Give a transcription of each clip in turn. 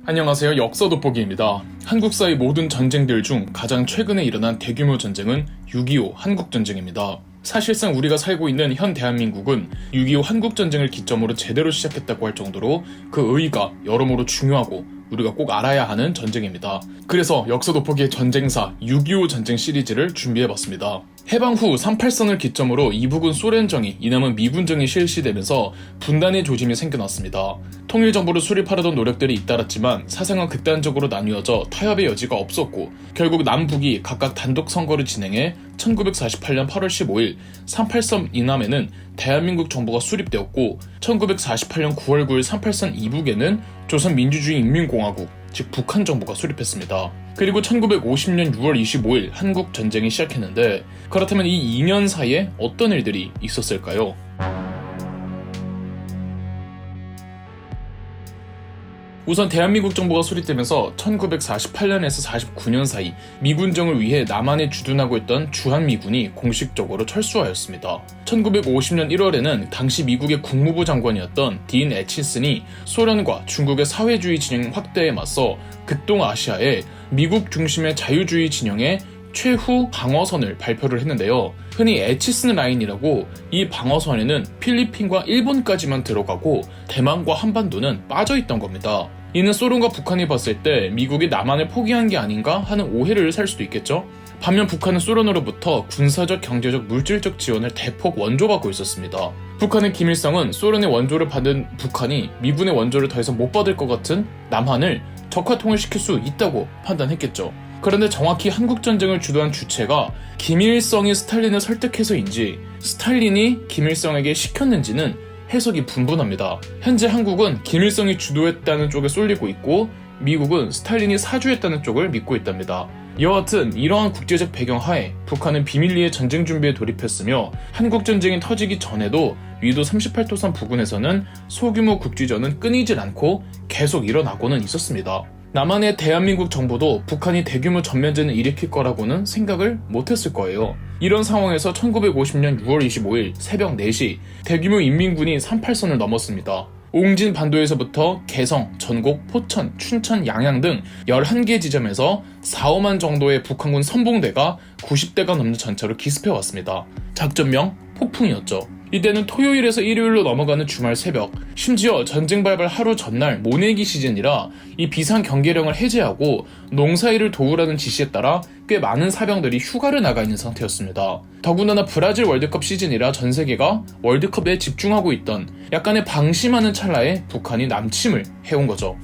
안녕하세요. 역사 돋보기입니다. 한국사의 모든 전쟁들 중 가장 최근에 일어난 대규모 전쟁은 6.25 한국전쟁입니다. 사실상 우리가 살고 있는 현 대한민국은 6.25 한국전쟁을 기점으로 제대로 시작했다고 할 정도로 그 의의가 여러모로 중요하고 우리가 꼭 알아야 하는 전쟁입니다. 그래서 역사 돋보기의 전쟁사 6.25 전쟁 시리즈를 준비해봤습니다. 해방 후 38선을 기점으로 이북은 소련정이, 이남은 미군정이 실시되면서 분단의 조짐이 생겨났습니다. 통일정부를 수립하려던 노력들이 잇따랐지만 사상은 극단적으로 나뉘어져 타협의 여지가 없었고 결국 남북이 각각 단독 선거를 진행해 1948년 8월 15일 38선 이남에는 대한민국 정부가 수립되었고 1948년 9월 9일 38선 이북에는 조선민주주의인민공화국, 즉 북한 정부가 수립했습니다. 그리고 1950년 6월 25일 한국 전쟁이 시작했는데 그렇다면 이 2년 사이에 어떤 일들이 있었을까요? 우선 대한민국 정부가 수립되면서 1948년에서 49년 사이 미군정을 위해 남한에 주둔하고 있던 주한미군이 공식적으로 철수하였습니다. 1950년 1월에는 당시 미국의 국무부 장관이었던 딘 애치슨이 소련과 중국의 사회주의 진영 확대에 맞서 극동아시아에 미국 중심의 자유주의 진영의 최후 방어선을 발표를 했는데요. 흔히 애치슨 라인이라고, 이 방어선에는 필리핀과 일본까지만 들어가고 대만과 한반도는 빠져있던 겁니다. 이는 소련과 북한이 봤을 때 미국이 남한을 포기한 게 아닌가 하는 오해를 살 수도 있겠죠. 반면 북한은 소련으로부터 군사적, 경제적, 물질적 지원을 대폭 원조받고 있었습니다. 북한의 김일성은 소련의 원조를 받은 북한이 미군의 원조를 더 이상 못 받을 것 같은 남한을 적화통일시킬 수 있다고 판단했겠죠. 그런데 정확히 한국전쟁을 주도한 주체가 김일성이 스탈린을 설득해서인지 스탈린이 김일성에게 시켰는지는 해석이 분분합니다. 현재 한국은 김일성이 주도했다는 쪽에 쏠리고 있고 미국은 스탈린이 사주했다는 쪽을 믿고 있답니다. 여하튼 이러한 국제적 배경 하에 북한은 비밀리에 전쟁 준비에 돌입했으며 한국전쟁이 터지기 전에도 위도 38도선 부근에서는 소규모 국지전은 끊이질 않고 계속 일어나고는 있었습니다. 남한의 대한민국 정부도 북한이 대규모 전면전을 일으킬 거라고는 생각을 못했을 거예요. 이런 상황에서 1950년 6월 25일 새벽 4시 대규모 인민군이 38선을 넘었습니다. 옹진 반도에서부터 개성, 전곡, 포천, 춘천, 양양 등 11개 지점에서 4, 5만 정도의 북한군 선봉대가 90대가 넘는 전차로 기습해왔습니다. 작전명 폭풍이었죠. 이때는 토요일에서 일요일로 넘어가는 주말 새벽, 심지어 전쟁 발발 하루 전날 모내기 시즌이라 이 비상 경계령을 해제하고 농사일을 도우라는 지시에 따라 꽤 많은 사병들이 휴가를 나가 있는 상태였습니다. 더군다나 브라질 월드컵 시즌이라 전 세계가 월드컵에 집중하고 있던 약간의 방심하는 찰나에 북한이 남침을 해온 거죠.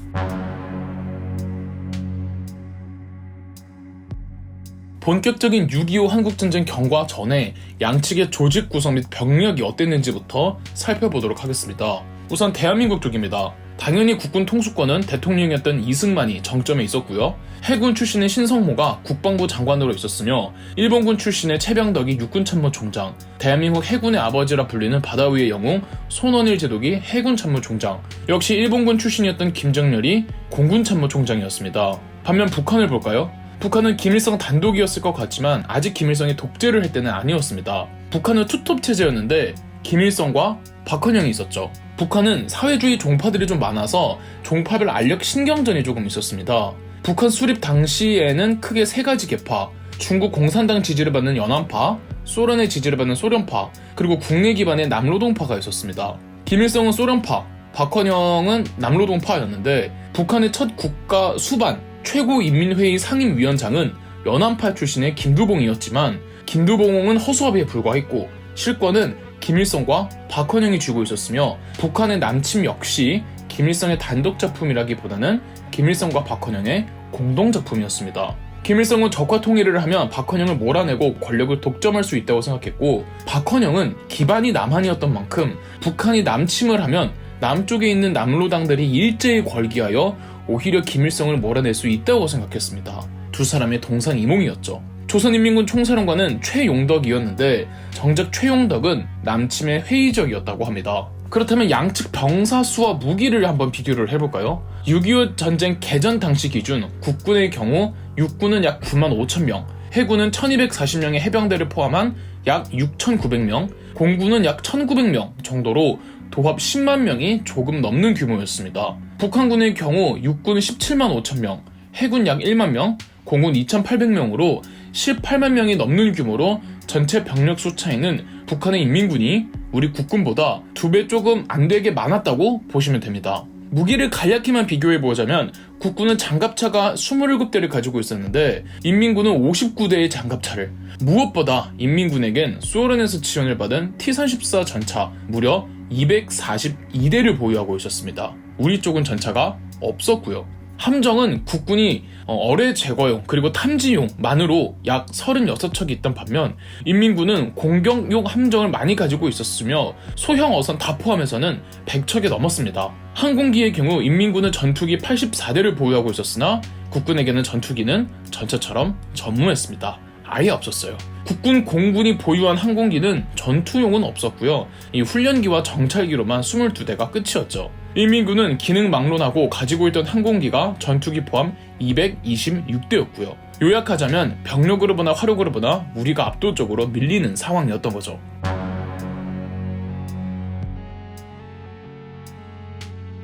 본격적인 6.25 한국전쟁 경과 전에 양측의 조직 구성 및 병력이 어땠는지부터 살펴보도록 하겠습니다. 우선 대한민국 쪽입니다. 당연히 국군 통수권은 대통령이었던 이승만이 정점에 있었고요. 해군 출신의 신성모가 국방부 장관으로 있었으며 일본군 출신의 최병덕이 육군참모총장, 대한민국 해군의 아버지라 불리는 바다 위의 영웅 손원일 제독이 해군참모총장, 역시 일본군 출신이었던 김정렬이 공군참모총장이었습니다. 반면 북한을 볼까요? 북한은 김일성 단독이었을 것 같지만 아직 김일성이 독재를 할 때는 아니었습니다. 북한은 투톱 체제였는데 김일성과 박헌영이 있었죠. 북한은 사회주의 종파들이 좀 많아서 종파별 알력 신경전이 조금 있었습니다. 북한 수립 당시에는 크게 세 가지 계파, 중국 공산당 지지를 받는 연안파, 소련의 지지를 받는 소련파, 그리고 국내 기반의 남로동파가 있었습니다. 김일성은 소련파, 박헌영은 남로동파였는데 북한의 첫 국가 수반 최고인민회의 상임위원장은 연안파 출신의 김두봉이었지만 김두봉은 허수아비에 불과했고 실권은 김일성과 박헌영이 쥐고 있었으며 북한의 남침 역시 김일성의 단독 작품이라기보다는 김일성과 박헌영의 공동 작품이었습니다. 김일성은 적화 통일을 하면 박헌영을 몰아내고 권력을 독점할 수 있다고 생각했고 박헌영은 기반이 남한이었던 만큼 북한이 남침을 하면 남쪽에 있는 남로당들이 일제히 걸기하여 오히려 김일성을 몰아낼 수 있다고 생각했습니다. 두 사람의 동상이몽이었죠. 조선인민군 총사령관은 최용덕이었는데 정작 최용덕은 남침에 회의적이었다고 합니다. 그렇다면 양측 병사 수와 무기를 한번 비교를 해볼까요? 6.25 전쟁 개전 당시 기준 국군의 경우 육군은 약 9만 5천 명, 해군은 1240명의 해병대를 포함한 약 6,900명, 공군은 약 1,900명 정도로 도합 10만 명이 조금 넘는 규모였습니다. 북한군의 경우 육군 17만 5천 명, 해군 약 1만 명, 공군 2,800명으로 18만 명이 넘는 규모로 전체 병력 수 차이는 북한의 인민군이 우리 국군보다 2배 조금 안 되게 많았다고 보시면 됩니다. 무기를 간략히만 비교해보자면 국군은 장갑차가 27대를 가지고 있었는데 인민군은 59대의 장갑차를, 무엇보다 인민군에겐 소련에서 지원을 받은 T-34 전차 무려 242대를 보유하고 있었습니다. 우리 쪽은 전차가 없었고요. 함정은 국군이 어뢰 제거용 그리고 탐지용만으로 약 36척이 있던 반면 인민군은 공격용 함정을 많이 가지고 있었으며 소형 어선 다 포함해서는 100척이 넘었습니다. 항공기의 경우 인민군은 전투기 84대를 보유하고 있었으나 국군에게는 전투기는 전차처럼 전무했습니다. 아예 없었어요. 국군 공군이 보유한 항공기는 전투용은 없었고요. 이 훈련기와 정찰기로만 22대가 끝이었죠. 인민군은 기능 막론하고 가지고 있던 항공기가 전투기 포함 226대였고요. 요약하자면 병력으로 보나 화력으로 보나 우리가 압도적으로 밀리는 상황이었던 거죠.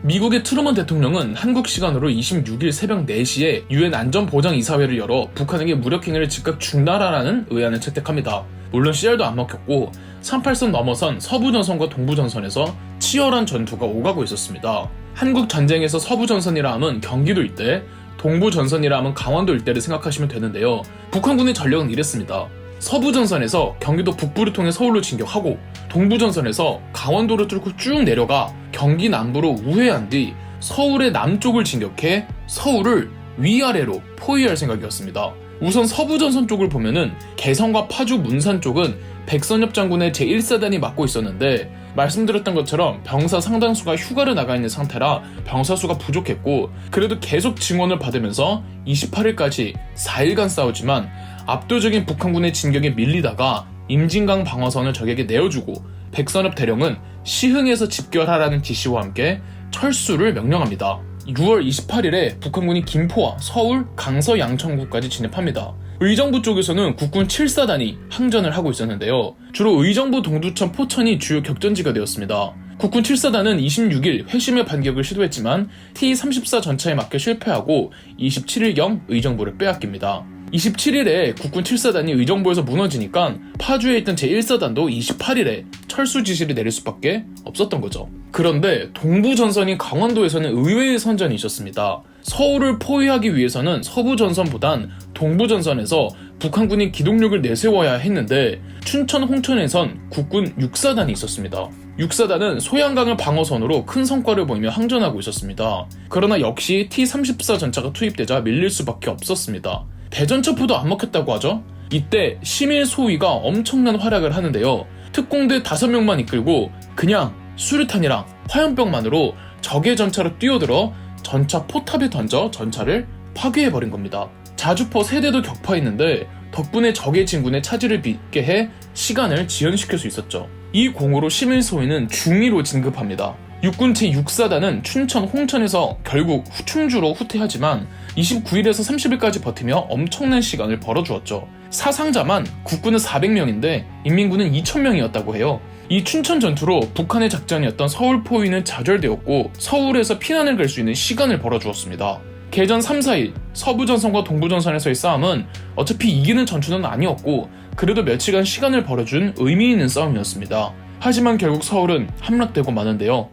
미국의 트루먼 대통령은 한국 시간으로 26일 새벽 4시에 유엔 안전보장이사회를 열어 북한에게 무력행위를 즉각 중단하라는 의안을 채택합니다. 물론 CR도 안 먹혔고 38선 넘어선 서부전선과 동부전선에서 치열한 전투가 오가고 있었습니다. 한국 전쟁에서 서부전선이라 함은 경기도 일대, 동부전선이라 함은 강원도 일대를 생각하시면 되는데요. 북한군의 전력은 이랬습니다. 서부전선에서 경기도 북부를 통해 서울로 진격하고 동부전선에서 강원도를 뚫고 쭉 내려가 경기 남부로 우회한 뒤 서울의 남쪽을 진격해 서울을 위아래로 포위할 생각이었습니다. 우선 서부전선 쪽을 보면은 개성과 파주 문산 쪽은 백선엽 장군의 제1사단이 맡고 있었는데 말씀드렸던 것처럼 병사 상당수가 휴가를 나가 있는 상태라 병사 수가 부족했고 그래도 계속 증원을 받으면서 28일까지 4일간 싸우지만 압도적인 북한군의 진격에 밀리다가 임진강 방어선을 적에게 내어주고 백선엽 대령은 시흥에서 집결하라는 지시와 함께 철수를 명령합니다. 6월 28일에 북한군이 김포와 서울, 강서, 양천구까지 진입합니다. 의정부 쪽에서는 국군 7사단이 항전을 하고 있었는데요. 주로 의정부, 동두천, 포천이 주요 격전지가 되었습니다. 국군 7사단은 26일 회심의 반격을 시도했지만 T-34 전차에 맞게 실패하고 27일경 의정부를 빼앗깁니다. 27일에 국군 7사단이 의정부에서 무너지니까 파주에 있던 제1사단도 28일에 철수 지시를 내릴 수밖에 없었던 거죠. 그런데 동부전선인 강원도에서는 의외의 선전이 있었습니다. 서울을 포위하기 위해서는 서부전선보단 동부전선에서 북한군이 기동력을 내세워야 했는데 춘천 홍천에선 국군 6사단이 있었습니다. 6사단은 소양강을 방어선으로 큰 성과를 보이며 항전하고 있었습니다. 그러나 역시 T-34 전차가 투입되자 밀릴 수밖에 없었습니다. 대전차포도 안 먹혔다고 하죠? 이때 심일 소위가 엄청난 활약을 하는데요. 특공대 5명만 이끌고 그냥 수류탄이랑 화염병만으로 적의 전차로 뛰어들어 전차 포탑에 던져 전차를 파괴해버린 겁니다. 자주포 3대도 격파했는데 덕분에 적의 진군에 차질을 빚게 해 시간을 지연시킬 수 있었죠. 이 공으로 심일 소위는 중위로 진급합니다. 육군 제6사단은 춘천, 홍천에서 결국 충주로 후퇴하지만 29일에서 30일까지 버티며 엄청난 시간을 벌어주었죠. 사상자만 국군은 400명인데 인민군은 2000명이었다고 해요. 이 춘천 전투로 북한의 작전이었던 서울 포위는 좌절되었고 서울에서 피난을 갈 수 있는 시간을 벌어주었습니다. 개전 3-4일 서부전선과 동부전선에서의 싸움은 어차피 이기는 전투는 아니었고 그래도 며칠간 시간을 벌어준 의미 있는 싸움이었습니다. 하지만 결국 서울은 함락되고 마는데요.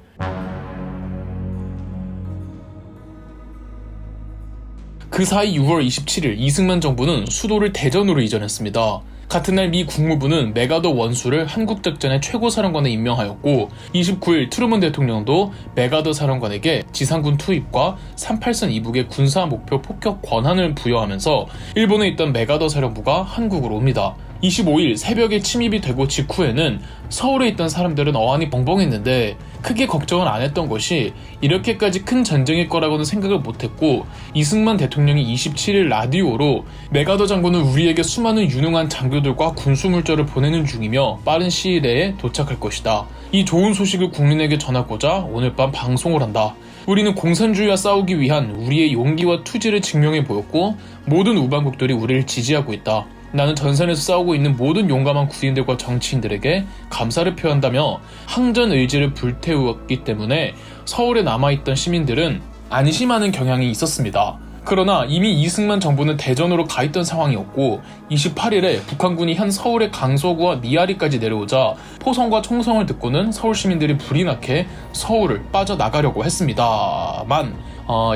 그 사이 6월 27일 이승만 정부는 수도를 대전으로 이전했습니다. 같은 날 미 국무부는 메가더 원수를 한국 작전의 최고 사령관에 임명하였고 29일 트루먼 대통령도 메가더 사령관에게 지상군 투입과 38선 이북의 군사 목표 폭격 권한을 부여하면서 일본에 있던 메가더 사령부가 한국으로 옵니다. 25일 새벽에 침입이 되고 직후에는 서울에 있던 사람들은 어안이 벙벙했는데 크게 걱정을 안 했던 것이 이렇게까지 큰 전쟁일 거라고는 생각을 못했고 이승만 대통령이 27일 라디오로 메가더 장군은 우리에게 수많은 유능한 장교들과 군수물자를 보내는 중이며 빠른 시일 내에 도착할 것이다. 이 좋은 소식을 국민에게 전하고자 오늘 밤 방송을 한다. 우리는 공산주의와 싸우기 위한 우리의 용기와 투지를 증명해 보였고 모든 우방국들이 우리를 지지하고 있다. 나는 전선에서 싸우고 있는 모든 용감한 군인들과 정치인들에게 감사를 표한다며 항전 의지를 불태우었기 때문에 서울에 남아있던 시민들은 안심하는 경향이 있었습니다. 그러나 이미 이승만 정부는 대전으로 가 있던 상황이었고 28일에 북한군이 현 서울의 강서구와 미아리까지 내려오자 포성과 총성을 듣고는 서울 시민들이 불이 나게 서울을 빠져나가려고 했습니다만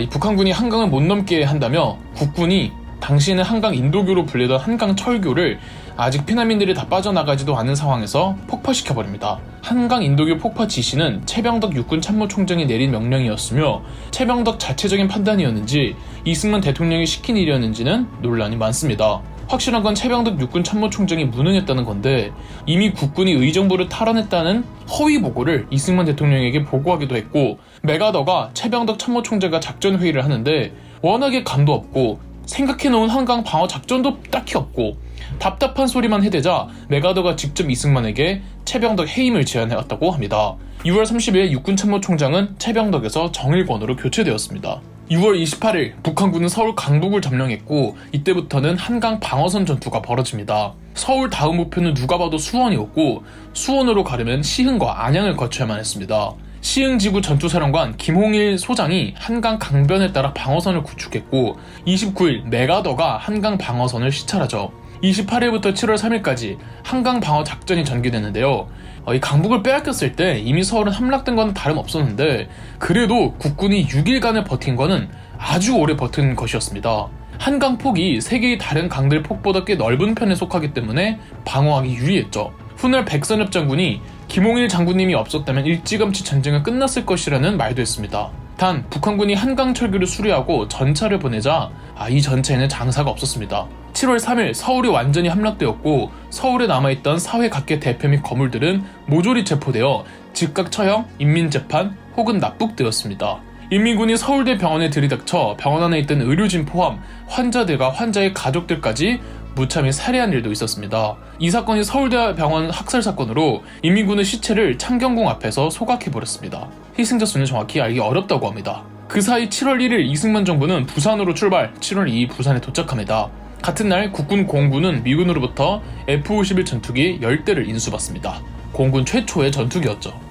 이 북한군이 한강을 못 넘게 한다며 국군이 당시에는 한강 인도교로 불리던 한강 철교를 아직 피난민들이 다 빠져나가지도 않은 상황에서 폭파시켜버립니다. 한강 인도교 폭파 지시는 최병덕 육군 참모총장이 내린 명령이었으며 최병덕 자체적인 판단이었는지 이승만 대통령이 시킨 일이었는지는 논란이 많습니다. 확실한 건 최병덕 육군 참모총장이 무능했다는 건데 이미 국군이 의정부를 탈환했다는 허위 보고를 이승만 대통령에게 보고하기도 했고 메가더가 최병덕 참모총장과 작전회의를 하는데 워낙에 감도 없고 생각해놓은 한강 방어 작전도 딱히 없고 답답한 소리만 해대자 메가더가 직접 이승만에게 최병덕 해임을 제안해왔다고 합니다. 6월 30일 육군 참모총장은 최병덕에서 정일권으로 교체되었습니다. 6월 28일 북한군은 서울 강북을 점령했고 이때부터는 한강 방어선 전투가 벌어집니다. 서울 다음 목표는 누가 봐도 수원이었고 수원으로 가려면 시흥과 안양을 거쳐야만 했습니다. 시흥지구 전투사령관 김홍일 소장이 한강 강변을 따라 방어선을 구축했고 29일 메가더가 한강 방어선을 시찰하죠. 28일부터 7월 3일까지 한강 방어 작전이 전개됐는데요. 이 강북을 빼앗겼을 때 이미 서울은 함락된 것은 다름없었는데 그래도 국군이 6일간을 버틴 것은 아주 오래 버틴 것이었습니다. 한강 폭이 세계의 다른 강들 폭보다 꽤 넓은 편에 속하기 때문에 방어하기 유리했죠. 훗날 백선엽 장군이 김홍일 장군님이 없었다면 일찌감치 전쟁은 끝났을 것이라는 말도 했습니다. 단 북한군이 한강 철교를 수리하고 전차를 보내자 이 전차에는 장사가 없었습니다. 7월 3일 서울이 완전히 함락되었고 서울에 남아있던 사회 각계 대표 및 거물들은 모조리 체포되어 즉각 처형, 인민재판 혹은 납북되었습니다. 인민군이 서울대 병원에 들이닥쳐 병원 안에 있던 의료진 포함 환자들과 환자의 가족들까지 무참히 살해한 일도 있었습니다. 이 사건이 서울대 병원 학살 사건으로 인민군은 시체를 창경궁 앞에서 소각해버렸습니다. 희생자 수는 정확히 알기 어렵다고 합니다. 그 사이 7월 1일 이승만 정부는 부산으로 출발, 7월 2일 부산에 도착합니다. 같은 날 국군 공군은 미군으로부터 F-51 전투기 10대를 인수받습니다. 공군 최초의 전투기였죠.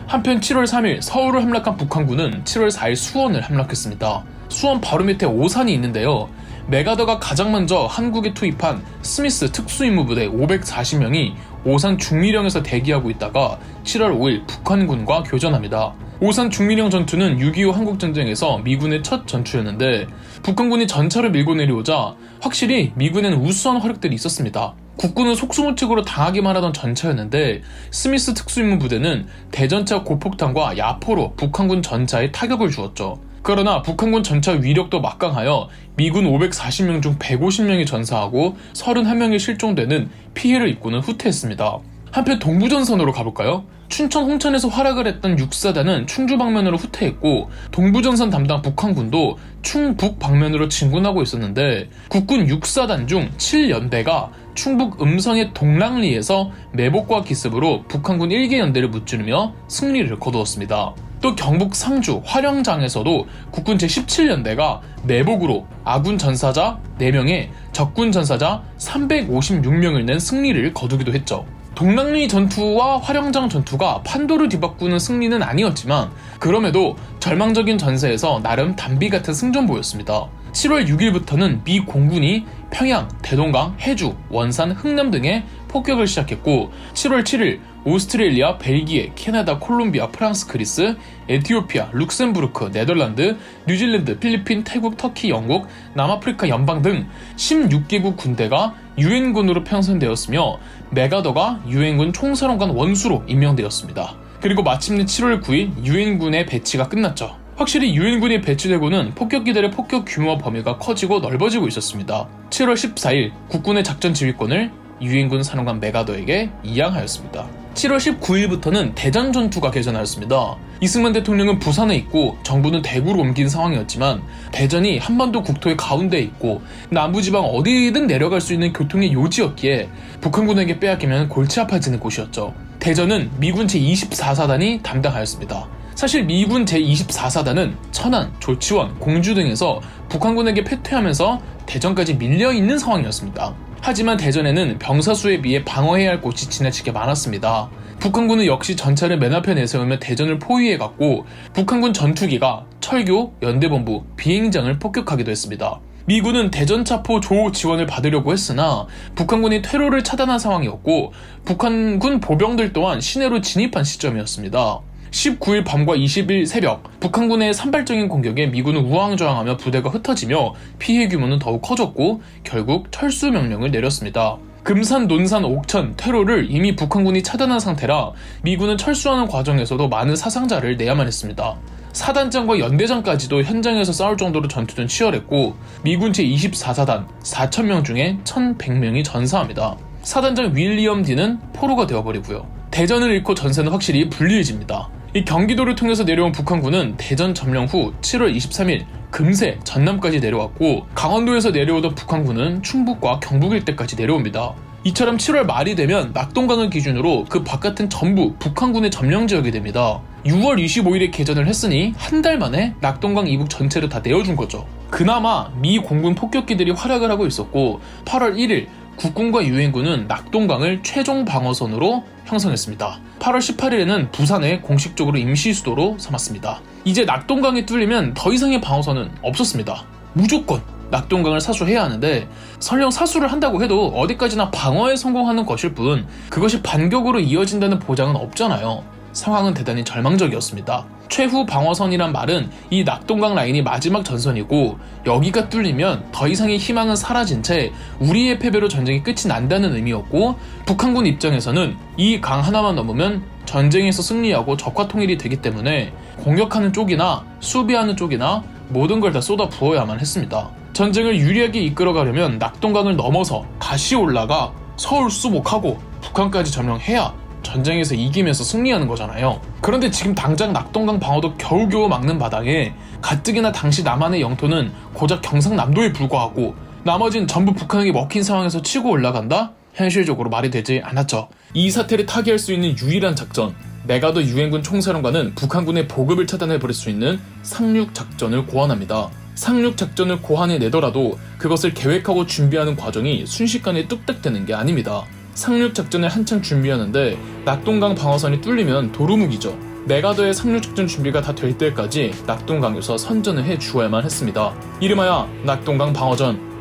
한편 7월 3일 서울을 함락한 북한군은 7월 4일 수원을 함락했습니다. 수원 바로 밑에 오산이 있는데요. 메가더가 가장 먼저 한국에 투입한 스미스 특수임무부대 540명이 오산 중미령에서 대기하고 있다가 7월 5일 북한군과 교전합니다. 오산 중미령 전투는 6.25 한국전쟁에서 미군의 첫 전투였는데 북한군이 전차를 밀고 내려오자 확실히 미군에는 우수한 화력들이 있었습니다. 국군은 속수무책으로 당하기만 하던 전차였는데 스미스 특수임무부대는 대전차 고폭탄과 야포로 북한군 전차에 타격을 주었죠. 그러나 북한군 전차 위력도 막강하여 미군 540명 중 150명이 전사하고 31명이 실종되는 피해를 입고는 후퇴했습니다. 한편 동부전선으로 가볼까요? 춘천 홍천에서 활약을 했던 6사단은 충주 방면으로 후퇴했고 동부전선 담당 북한군도 충북 방면으로 진군하고 있었는데 국군 6사단 중 7연대가 충북 음성의 동랑리에서 매복과 기습으로 북한군 1개 연대를 무찌르며 승리를 거두었습니다. 또 경북 상주 화령장에서도 국군 제17연대가 매복으로 아군 전사자 4명에 적군 전사자 356명을 낸 승리를 거두기도 했죠. 동랑리 전투와 화령장 전투가 판도를 뒤바꾸는 승리는 아니었지만 그럼에도 절망적인 전세에서 나름 단비 같은 승전보였습니다. 7월 6일부터는 미 공군이 평양, 대동강, 해주, 원산, 흥남 등에 폭격을 시작했고 7월 7일 오스트레일리아, 벨기에, 캐나다, 콜롬비아, 프랑스, 그리스, 에티오피아, 룩셈부르크, 네덜란드, 뉴질랜드, 필리핀, 태국, 터키, 영국, 남아프리카 연방 등 16개국 군대가 유엔군으로 편성되었으며 메가더가 유엔군 총사령관 원수로 임명되었습니다. 그리고 마침내 7월 9일 유엔군의 배치가 끝났죠. 확실히 유엔군이 배치되고는 폭격기들의 폭격 규모와 범위가 커지고 넓어지고 있었습니다. 7월 14일 국군의 작전 지휘권을 유엔군 사령관 메가더에게 이양하였습니다. 7월 19일부터는 대전 전투가 개전하였습니다. 이승만 대통령은 부산에 있고 정부는 대구로 옮긴 상황이었지만 대전이 한반도 국토의 가운데에 있고 남부지방 어디든 내려갈 수 있는 교통의 요지였기에 북한군에게 빼앗기면 골치 아파지는 곳이었죠. 대전은 미군 제24사단이 담당하였습니다. 사실 미군 제24사단은 천안, 조치원, 공주 등에서 북한군에게 패퇴하면서 대전까지 밀려있는 상황이었습니다. 하지만 대전에는 병사 수에 비해 방어해야 할 곳이 지나치게 많았습니다. 북한군은 역시 전차를 맨 앞에 내세우며 대전을 포위해갔고 북한군 전투기가 철교, 연대본부, 비행장을 폭격하기도 했습니다. 미군은 대전차포 조 지원을 받으려고 했으나 북한군이 퇴로를 차단한 상황이었고 북한군 보병들 또한 시내로 진입한 시점이었습니다. 19일 밤과 20일 새벽 북한군의 산발적인 공격에 미군은 우왕좌왕하며 부대가 흩어지며 피해 규모는 더욱 커졌고 결국 철수 명령을 내렸습니다. 금산, 논산, 옥천, 퇴로를 이미 북한군이 차단한 상태라 미군은 철수하는 과정에서도 많은 사상자를 내야만 했습니다. 사단장과 연대장까지도 현장에서 싸울 정도로 전투는 치열했고 미군 제24사단 4,000명 중에 1,100명이 전사합니다. 사단장 윌리엄 D는 포로가 되어버리고요. 대전을 잃고 전세는 확실히 불리해집니다. 이 경기도를 통해서 내려온 북한군은 대전 점령 후 7월 23일 금세 전남까지 내려왔고 강원도에서 내려오던 북한군은 충북과 경북 일대까지 내려옵니다. 이처럼 7월 말이 되면 낙동강을 기준으로 그 바깥은 전부 북한군의 점령 지역이 됩니다. 6월 25일에 개전을 했으니 한 달 만에 낙동강 이북 전체를 다 내어준 거죠. 그나마 미 공군 폭격기들이 활약을 하고 있었고 8월 1일 국군과 유엔군은 낙동강을 최종 방어선으로 형성했습니다. 8월 18일에는 부산에 공식적으로 임시 수도로 삼았습니다. 이제 낙동강이 뚫리면 더 이상의 방어선은 없었습니다. 무조건 낙동강을 사수해야 하는데 설령 사수를 한다고 해도 어디까지나 방어에 성공하는 것일 뿐 그것이 반격으로 이어진다는 보장은 없잖아요. 상황은 대단히 절망적이었습니다. 최후 방어선이란 말은 이 낙동강 라인이 마지막 전선이고 여기가 뚫리면 더 이상의 희망은 사라진 채 우리의 패배로 전쟁이 끝이 난다는 의미였고 북한군 입장에서는 이 강 하나만 넘으면 전쟁에서 승리하고 적화 통일이 되기 때문에 공격하는 쪽이나 수비하는 쪽이나 모든 걸 다 쏟아 부어야만 했습니다. 전쟁을 유리하게 이끌어가려면 낙동강을 넘어서 다시 올라가 서울 수복하고 북한까지 점령해야 전쟁에서 이기면서 승리하는 거잖아요. 그런데 지금 당장 낙동강 방어도 겨우겨우 막는 바닥에 가뜩이나 당시 남한의 영토는 고작 경상남도에 불과하고 나머진 전부 북한에게 먹힌 상황에서 치고 올라간다? 현실적으로 말이 되지 않았죠. 이 사태를 타개할 수 있는 유일한 작전, 메가더 유엔군 총사령관은 북한군의 보급을 차단해버릴 수 있는 상륙작전을 고안합니다. 상륙작전을 고안해내더라도 그것을 계획하고 준비하는 과정이 순식간에 뚝딱 되는 게 아닙니다. 상륙작전을 한창 준비하는데 낙동강 방어선이 뚫리면 도루묵이죠. 메가더의 상륙작전 준비가 다 될 때까지 낙동강에서 선전을 해주어야만 했습니다. 이름하여 낙동강 방어전.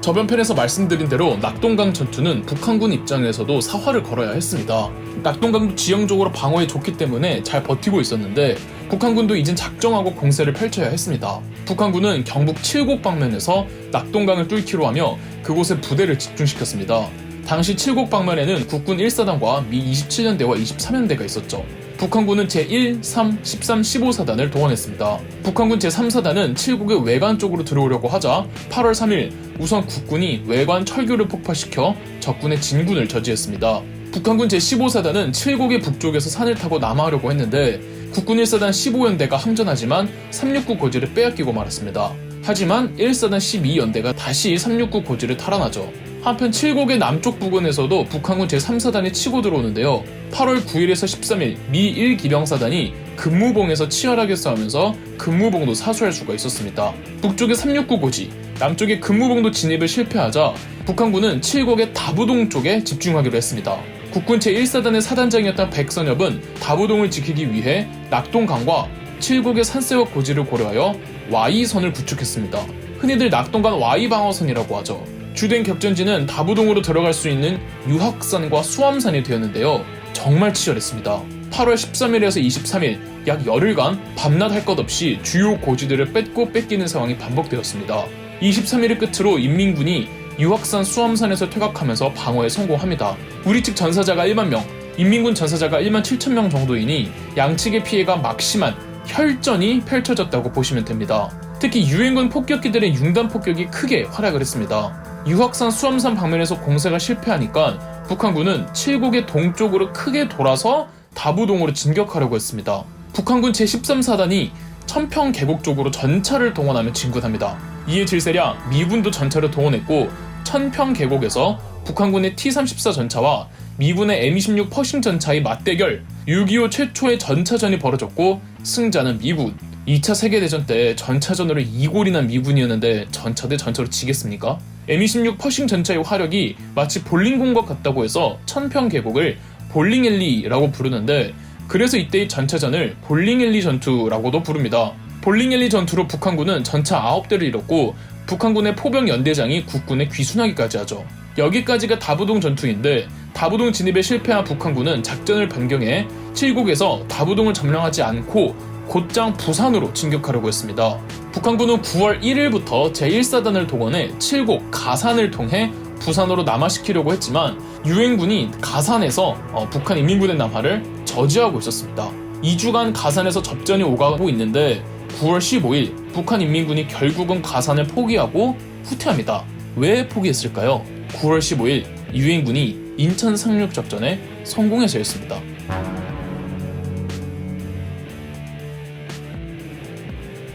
저번 편에서 말씀드린 대로 낙동강 전투는 북한군 입장에서도 사활을 걸어야 했습니다. 낙동강도 지형적으로 방어에 좋기 때문에 잘 버티고 있었는데 북한군도 이젠 작정하고 공세를 펼쳐야 했습니다. 북한군은 경북 칠곡 방면에서 낙동강을 뚫기로 하며 그곳에 부대를 집중시켰습니다. 당시 칠곡 방면에는 국군 1사단과 미 27년대와 23년대가 있었죠. 북한군은 제1, 3, 13, 15사단을 동원했습니다. 북한군 제3사단은 칠곡의 외관 쪽으로 들어오려고 하자 8월 3일 우선 국군이 외관 철교를 폭파시켜 적군의 진군을 저지했습니다. 북한군 제15사단은 칠곡의 북쪽에서 산을 타고 남하하려고 했는데 국군 1사단 15연대가 항전하지만 369 고지를 빼앗기고 말았습니다. 하지만 1사단 12연대가 다시 369 고지를 탈환하죠. 한편 칠곡의 남쪽 부근에서도 북한군 제3사단이 치고 들어오는데요. 8월 9일에서 13일 미 1기병사단이 금무봉에서 치열하게 싸우면서 금무봉도 사수할 수가 있었습니다. 북쪽의 369 고지, 남쪽의 금무봉도 진입을 실패하자 북한군은 칠곡의 다부동 쪽에 집중하기로 했습니다. 국군 제1사단의 사단장이었던 백선엽은 다부동을 지키기 위해 낙동강과 칠곡의 산세와 고지를 고려하여 Y선을 구축했습니다. 흔히들 낙동강 Y방어선이라고 하죠. 주된 격전지는 다부동으로 들어갈 수 있는 유학산과 수암산이 되었는데요. 정말 치열했습니다. 8월 13일에서 23일 약 열흘간 밤낮 할 것 없이 주요 고지들을 뺏고 뺏기는 상황이 반복되었습니다. 23일을 끝으로 인민군이 유학산 수암산에서 퇴각하면서 방어에 성공합니다. 우리 측 전사자가 1만 명, 인민군 전사자가 1만 7천 명 정도이니 양측의 피해가 막심한 혈전이 펼쳐졌다고 보시면 됩니다. 특히 유엔군 폭격기들의 융단 폭격이 크게 활약을 했습니다. 유학산 수암산 방면에서 공세가 실패하니까 북한군은 칠곡의 동쪽으로 크게 돌아서 다부동으로 진격하려고 했습니다. 북한군 제13사단이 천평 계곡 쪽으로 전차를 동원하며 진군합니다. 이에 질세랴 미군도 전차를 동원했고 천평 계곡에서 북한군의 T-34 전차와 미군의 M26 퍼싱 전차의 맞대결, 6.25 최초의 전차전이 벌어졌고 승자는 미군. 2차 세계대전 때 전차전으로 이골이 난 미군이었는데 전차 대 전차로 지겠습니까? Mi-16 퍼싱 전차의 화력이 마치 볼링공과 같다고 해서 천평 계곡을 볼링엘리라고 부르는데, 그래서 이때의 전차전을 볼링엘리 전투라고도 부릅니다. 볼링엘리 전투로 북한군은 전차 9대를 잃었고 북한군의 포병 연대장이 국군에 귀순하기까지 하죠. 여기까지가 다부동 전투인데, 다부동 진입에 실패한 북한군은 작전을 변경해 칠곡에서 다부동을 점령하지 않고 곧장 부산으로 진격하려고 했습니다. 북한군은 9월 1일부터 제1사단을 동원해 칠곡, 가산을 통해 부산으로 남하시키려고 했지만 유엔군이 가산에서 북한 인민군의 남하를 저지하고 있었습니다. 2주간 가산에서 접전이 오가고 있는데 9월 15일 북한 인민군이 결국은 가산을 포기하고 후퇴합니다. 왜 포기했을까요? 9월 15일 유엔군이 인천 상륙 작전에 성공해서였습니다.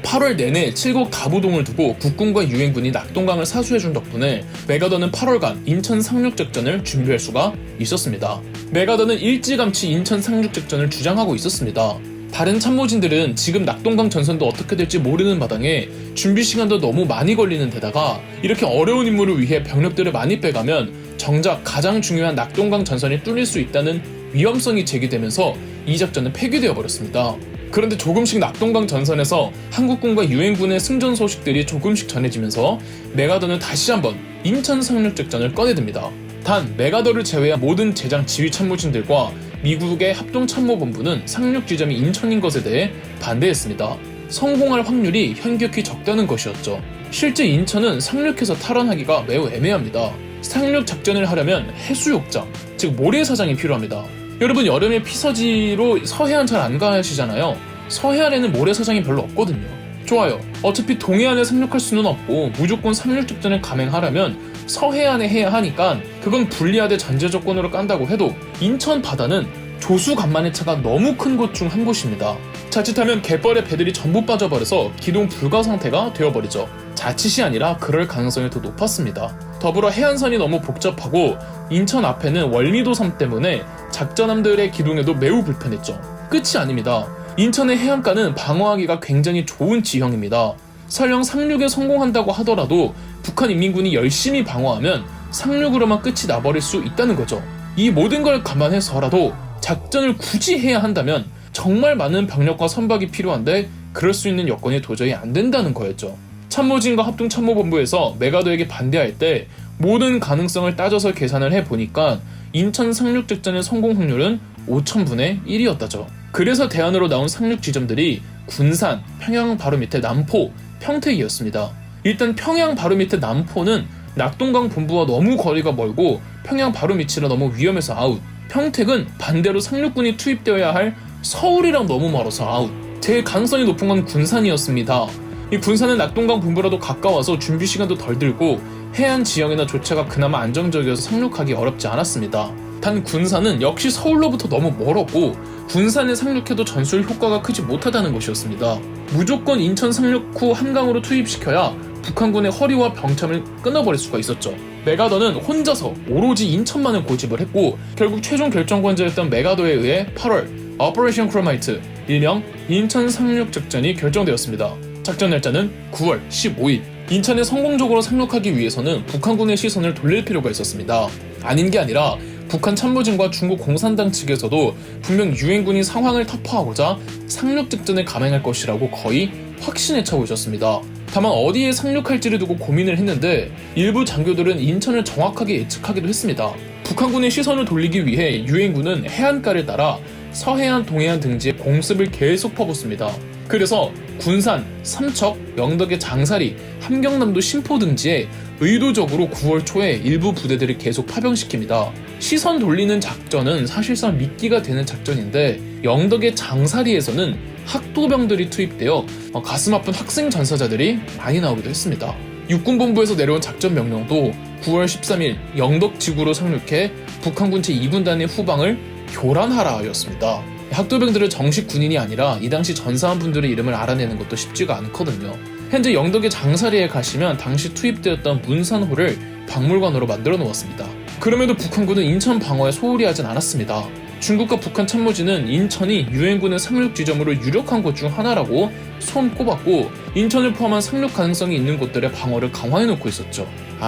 8월 내내 칠곡 다부동을 두고 국군과 유엔군이 낙동강을 사수해준 덕분에 메가더는 8월간 인천 상륙작전을 준비할 수가 있었습니다. 메가더는 일찌감치 인천 상륙작전을 주장하고 있었습니다. 다른 참모진들은 지금 낙동강 전선도 어떻게 될지 모르는 마당에 준비 시간도 너무 많이 걸리는 데다가 이렇게 어려운 임무를 위해 병력들을 많이 빼가면 정작 가장 중요한 낙동강 전선이 뚫릴 수 있다는 위험성이 제기되면서 이 작전은 폐기되어 버렸습니다. 그런데 조금씩 낙동강 전선에서 한국군과 유엔군의 승전 소식들이 조금씩 전해지면서 메가더는 다시 한번 인천 상륙작전을 꺼내듭니다. 단 메가더를 제외한 모든 제장 지휘 참모진들과 미국의 합동참모본부는 상륙 지점이 인천인 것에 대해 반대했습니다. 성공할 확률이 현격히 적다는 것이었죠. 실제 인천은 상륙해서 탈환하기가 매우 애매합니다. 상륙 작전을 하려면 해수욕장, 즉 모래사장이 필요합니다. 여러분 여름에 피서지로 서해안 잘 안 가시잖아요. 서해안에는 모래사장이 별로 없거든요. 좋아요. 어차피 동해안에 상륙할 수는 없고 무조건 상륙 작전을 감행하려면 서해안에 해야 하니까 그건 불리하되 전제 조건으로 깐다고 해도 인천 바다는 조수 간만의 차가 너무 큰 곳 중 한 곳입니다. 자칫하면 갯벌에 배들이 전부 빠져버려서 기동 불가 상태가 되어버리죠. 자칫이 아니라 그럴 가능성이 더 높았습니다. 더불어 해안선이 너무 복잡하고 인천 앞에는 월미도섬 때문에 작전함들의 기동에도 매우 불편했죠. 끝이 아닙니다. 인천의 해안가는 방어하기가 굉장히 좋은 지형입니다. 설령 상륙에 성공한다고 하더라도 북한 인민군이 열심히 방어하면 상륙으로만 끝이 나버릴 수 있다는 거죠. 이 모든 걸 감안해서라도 작전을 굳이 해야 한다면 정말 많은 병력과 선박이 필요한데 그럴 수 있는 여건이 도저히 안 된다는 거였죠. 참모진과 합동참모본부에서 메가더에게 반대할 때 모든 가능성을 따져서 계산을 해보니까 인천 상륙작전의 성공 확률은 5000분의 1이었다죠. 그래서 대안으로 나온 상륙 지점들이 군산, 평양 바로 밑에 남포, 평택이었습니다. 일단 평양 바로 밑에 남포는 낙동강 본부와 너무 거리가 멀고 평양 바로 밑이라 너무 위험해서 아웃. 평택은 반대로 상륙군이 투입되어야 할 서울이랑 너무 멀어서 아웃. 제일 가능성이 높은 건 군산이었습니다. 이 군산은 낙동강 본부라도 가까워서 준비 시간도 덜 들고 해안 지형이나 조차가 그나마 안정적이어서 상륙하기 어렵지 않았습니다. 단 군산은 역시 서울로부터 너무 멀었고 군산에 상륙해도 전술 효과가 크지 못하다는 것이었습니다. 무조건 인천 상륙 후 한강으로 투입시켜야 북한군의 허리와 병참을 끊어버릴 수가 있었죠. 메가더는 혼자서 오로지 인천만을 고집을 했고 결국 최종 결정권자였던 메가더에 의해 8월 오퍼레이션 크로마이트, 일명 인천 상륙 작전이 결정되었습니다. 작전 날짜는 9월 15일. 인천에 성공적으로 상륙하기 위해서는 북한군의 시선을 돌릴 필요가 있었습니다. 아닌 게 아니라 북한 참모진과 중국 공산당 측에서도 분명 유엔군이 상황을 타파하고자 상륙 작전을 감행할 것이라고 거의 확신에 차고 있었습니다. 다만 어디에 상륙할지를 두고 고민을 했는데 일부 장교들은 인천을 정확하게 예측하기도 했습니다. 북한군의 시선을 돌리기 위해 유엔군은 해안가를 따라 서해안, 동해안 등지에 공습을 계속 퍼붓습니다. 그래서 군산, 삼척, 영덕의 장사리, 함경남도 신포 등지에 의도적으로 9월 초에 일부 부대들을 계속 파병시킵니다. 시선 돌리는 작전은 사실상 미끼가 되는 작전인데 영덕의 장사리에서는 학도병들이 투입되어 가슴 아픈 학생 전사자들이 많이 나오기도 했습니다. 육군본부에서 내려온 작전 명령도 9월 13일 영덕 지구로 상륙해 북한군 제2군단의 후방을 교란하라 였습니다. 학도병들은 정식 군인이 아니라 이 당시 전사한 분들의 이름을 알아내는 것도 쉽지가 않거든요. 현재 영덕의 장사리에 가시면 당시 투입되었던 문산호를 박물관으로 만들어 놓았습니다. 그럼에도 북한군은 인천 방어에 소홀히 하진 않았습니다. 중국과 북한 참모진은 인천이 유엔군의 상륙 지점으로 유력한 곳 중 하나라고 손꼽았고 인천을 포함한 상륙 가능성이 있는 곳들의 방어를 강화해놓고 있었죠.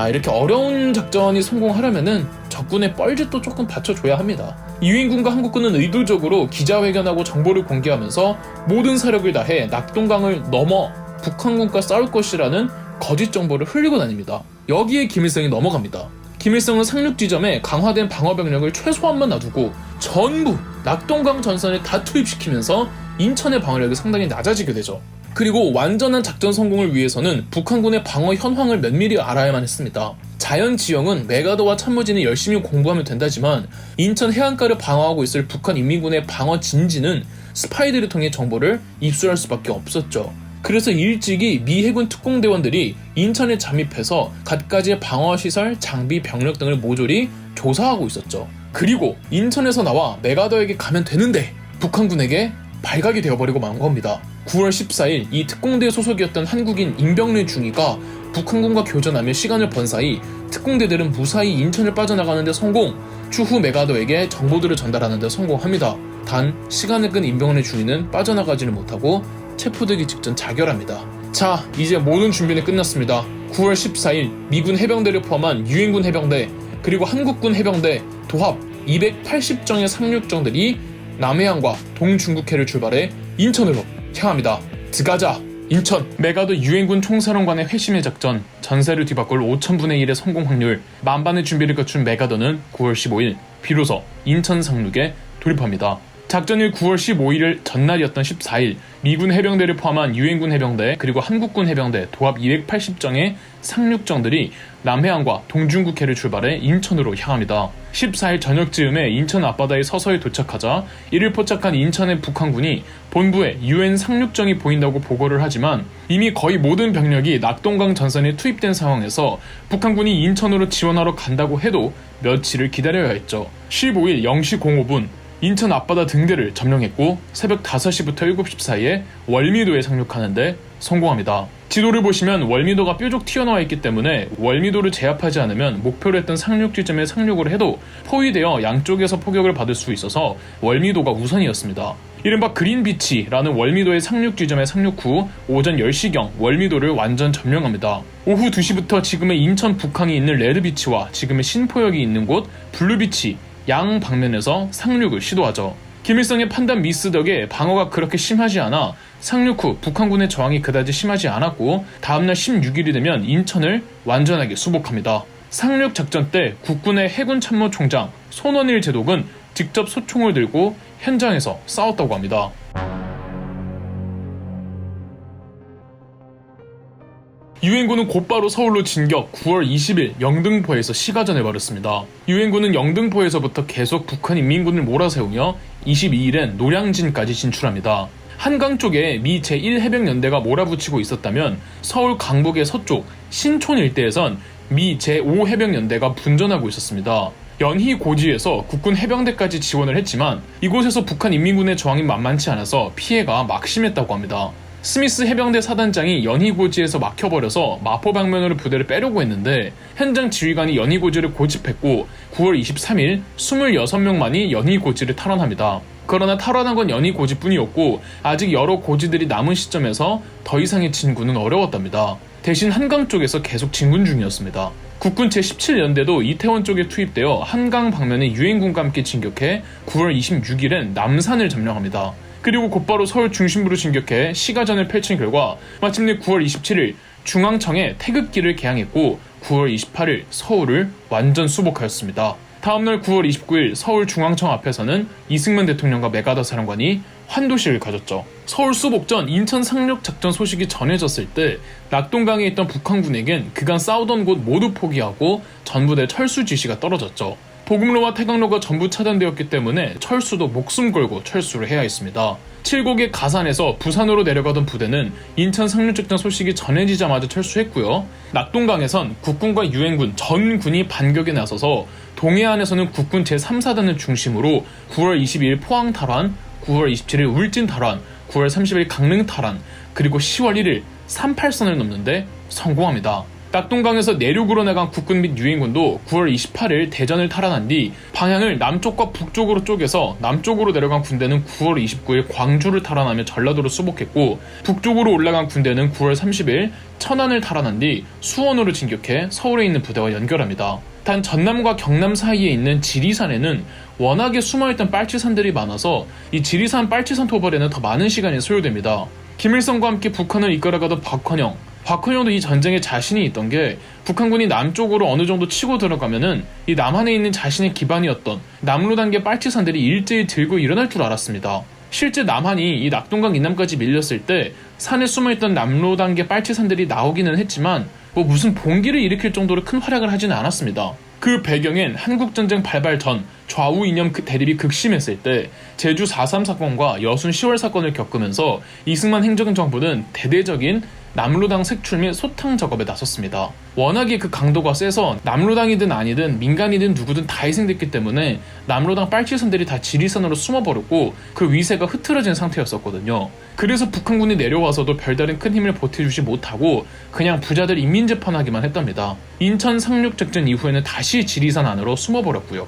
이렇게 어려운 작전이 성공하려면은 적군의 뻘짓도 조금 받쳐줘야 합니다. 유엔군과 한국군은 의도적으로 기자회견하고 정보를 공개하면서 모든 사력을 다해 낙동강을 넘어 북한군과 싸울 것이라는 거짓 정보를 흘리고 다닙니다. 여기에 김일성이 넘어갑니다. 김일성은 상륙 지점에 강화된 방어 병력을 최소한만 놔두고 전부 낙동강 전선에 다 투입시키면서 인천의 방어력이 상당히 낮아지게 되죠. 그리고 완전한 작전 성공을 위해서는 북한군의 방어 현황을 면밀히 알아야만 했습니다. 자연 지형은 메가더와 참모진이 열심히 공부하면 된다지만 인천 해안가를 방어하고 있을 북한 인민군의 방어 진지는 스파이들을 통해 정보를 입수할 수밖에 없었죠. 그래서 일찍이 미 해군 특공대원들이 인천에 잠입해서 갖가지의 방어시설, 장비, 병력 등을 모조리 조사하고 있었죠. 그리고 인천에서 나와 메가더에게 가면 되는데 북한군에게 발각이 되어버리고 만 겁니다. 9월 14일 이 특공대 소속이었던 한국인 임병래 중위가 북한군과 교전하며 시간을 번 사이 특공대들은 무사히 인천을 빠져나가는 데 성공, 추후 메가더에게 정보들을 전달하는 데 성공합니다. 단 시간을 끈 임병래 중위는 빠져나가지를 못하고 체포되기 직전 자결합니다. 자, 이제 모든 준비는 끝났습니다. 9월 14일 미군 해병대를 포함한 유엔군 해병대 그리고 한국군 해병대 도합 280정의 상륙정들이 남해안과 동중국해를 출발해 인천으로 향합니다. 들어가자 인천. 메가더 유엔군 총사령관의 회심의 작전, 전세를 뒤바꿀 5000분의 1의 성공 확률, 만반의 준비를 갖춘 메가더는 9월 15일 비로소 인천 상륙에 돌입합니다. 작전일 9월 15일 전날이었던 14일 미군 해병대를 포함한 유엔군 해병대 그리고 한국군 해병대 도합 280정의 상륙정들이 남해안과 동중국해를 출발해 인천으로 향합니다. 14일 저녁쯤에 인천 앞바다에 서서히 도착하자 이를 포착한 인천의 북한군이 본부에 유엔 상륙정이 보인다고 보고를 하지만 이미 거의 모든 병력이 낙동강 전선에 투입된 상황에서 북한군이 인천으로 지원하러 간다고 해도 며칠을 기다려야 했죠. 15일 0시 05분 인천 앞바다 등대를 점령했고 새벽 5시부터 7시 사이에 월미도에 상륙하는데 성공합니다. 지도를 보시면 월미도가 뾰족 튀어나와 있기 때문에 월미도를 제압하지 않으면 목표로 했던 상륙 지점에 상륙을 해도 포위되어 양쪽에서 포격을 받을 수 있어서 월미도가 우선이었습니다. 이른바 그린비치라는 월미도의 상륙 지점에 상륙 후 오전 10시경 월미도를 완전 점령합니다. 오후 2시부터 지금의 인천 북항이 있는 레드비치와 지금의 신포역이 있는 곳 블루비치 양 방면에서 상륙을 시도하죠. 김일성의 판단 미스 덕에 방어가 그렇게 심하지 않아 상륙 후 북한군의 저항이 그다지 심하지 않았고 다음날 16일이 되면 인천을 완전하게 수복합니다. 상륙 작전 때 국군의 해군 참모총장 손원일 제독은 직접 소총을 들고 현장에서 싸웠다고 합니다. 유엔군은 곧바로 서울로 진격 9월 20일 영등포에서 시가전을 벌였습니다. 유엔군은 영등포에서부터 계속 북한 인민군을 몰아세우며 22일엔 노량진까지 진출합니다. 한강 쪽에 미 제1해병연대가 몰아붙이고 있었다면 서울 강북의 서쪽 신촌 일대에선 미 제5해병연대가 분전하고 있었습니다. 연희 고지에서 국군 해병대까지 지원을 했지만 이곳에서 북한 인민군의 저항이 만만치 않아서 피해가 막심했다고 합니다. 스미스 해병대 사단장이 연희고지에서 막혀버려서 마포 방면으로 부대를 빼려고 했는데 현장 지휘관이 연희고지를 고집했고 9월 23일 26명만이 연희고지를 탈환합니다. 그러나 탈환한 건 연희고지뿐이었고 아직 여러 고지들이 남은 시점에서 더 이상의 진군은 어려웠답니다. 대신 한강 쪽에서 계속 진군 중이었습니다. 국군 제17연대도 이태원 쪽에 투입되어 한강 방면에 유엔군과 함께 진격해 9월 26일엔 남산을 점령합니다. 그리고 곧바로 서울 중심부로 진격해 시가전을 펼친 결과 마침내 9월 27일 중앙청에 태극기를 개항했고 9월 28일 서울을 완전 수복하였습니다. 다음날 9월 29일 서울 중앙청 앞에서는 이승만 대통령과 메가더 사령관이 환도식을 가졌죠. 서울 수복 전 인천 상륙 작전 소식이 전해졌을 때 낙동강에 있던 북한군에겐 그간 싸우던 곳 모두 포기하고 전부대 철수 지시가 떨어졌죠. 보급로와 태강로가 전부 차단되었기 때문에 철수도 목숨 걸고 철수를 해야 했습니다. 칠곡의 가산에서 부산으로 내려가던 부대는 인천 상륙작전 소식이 전해지자마자 철수했고요. 낙동강에선 국군과 유엔군 전군이 반격에 나서서 동해안에서는 국군 제3사단을 중심으로 9월 22일 포항 탈환, 9월 27일 울진 탈환, 9월 30일 강릉 탈환, 그리고 10월 1일 38선을 넘는데 성공합니다. 낙동강에서 내륙으로 나간 국군 및 유엔군도 9월 28일 대전을 탈환한 뒤 방향을 남쪽과 북쪽으로 쪼개서 남쪽으로 내려간 군대는 9월 29일 광주를 탈환하며 전라도로 수복했고, 북쪽으로 올라간 군대는 9월 30일 천안을 탈환한 뒤 수원으로 진격해 서울에 있는 부대와 연결합니다. 단 전남과 경남 사이에 있는 지리산에는 워낙에 숨어있던 빨치산들이 많아서 이 지리산 빨치산 토벌에는 더 많은 시간이 소요됩니다. 김일성과 함께 북한을 이끌어가던 박헌영도 이 전쟁에 자신이 있던 게, 북한군이 남쪽으로 어느 정도 치고 들어가면은 이 남한에 있는 자신의 기반이었던 남로단계 빨치산들이 일제히 들고 일어날 줄 알았습니다. 실제 남한이 이 낙동강 이남까지 밀렸을 때 산에 숨어있던 남로단계 빨치산들이 나오기는 했지만 무슨 봉기를 일으킬 정도로 큰 활약을 하지는 않았습니다. 그 배경엔 한국전쟁 발발 전 좌우 이념 대립이 극심했을 때 제주 4.3 사건과 여순 10월 사건을 겪으면서 이승만 행정정부는 대대적인 남로당 색출 및 소탕 작업에 나섰습니다. 워낙에 그 강도가 세서 남로당이든 아니든 민간이든 누구든 다 희생됐기 때문에 남로당 빨치산들이 다 지리산으로 숨어버렸고 그 위세가 흐트러진 상태였었거든요. 그래서 북한군이 내려와서도 별다른 큰 힘을 보태주지 못하고 그냥 부자들 인민재판하기만 했답니다. 인천 상륙작전 이후에는 다시 지리산 안으로 숨어버렸고요.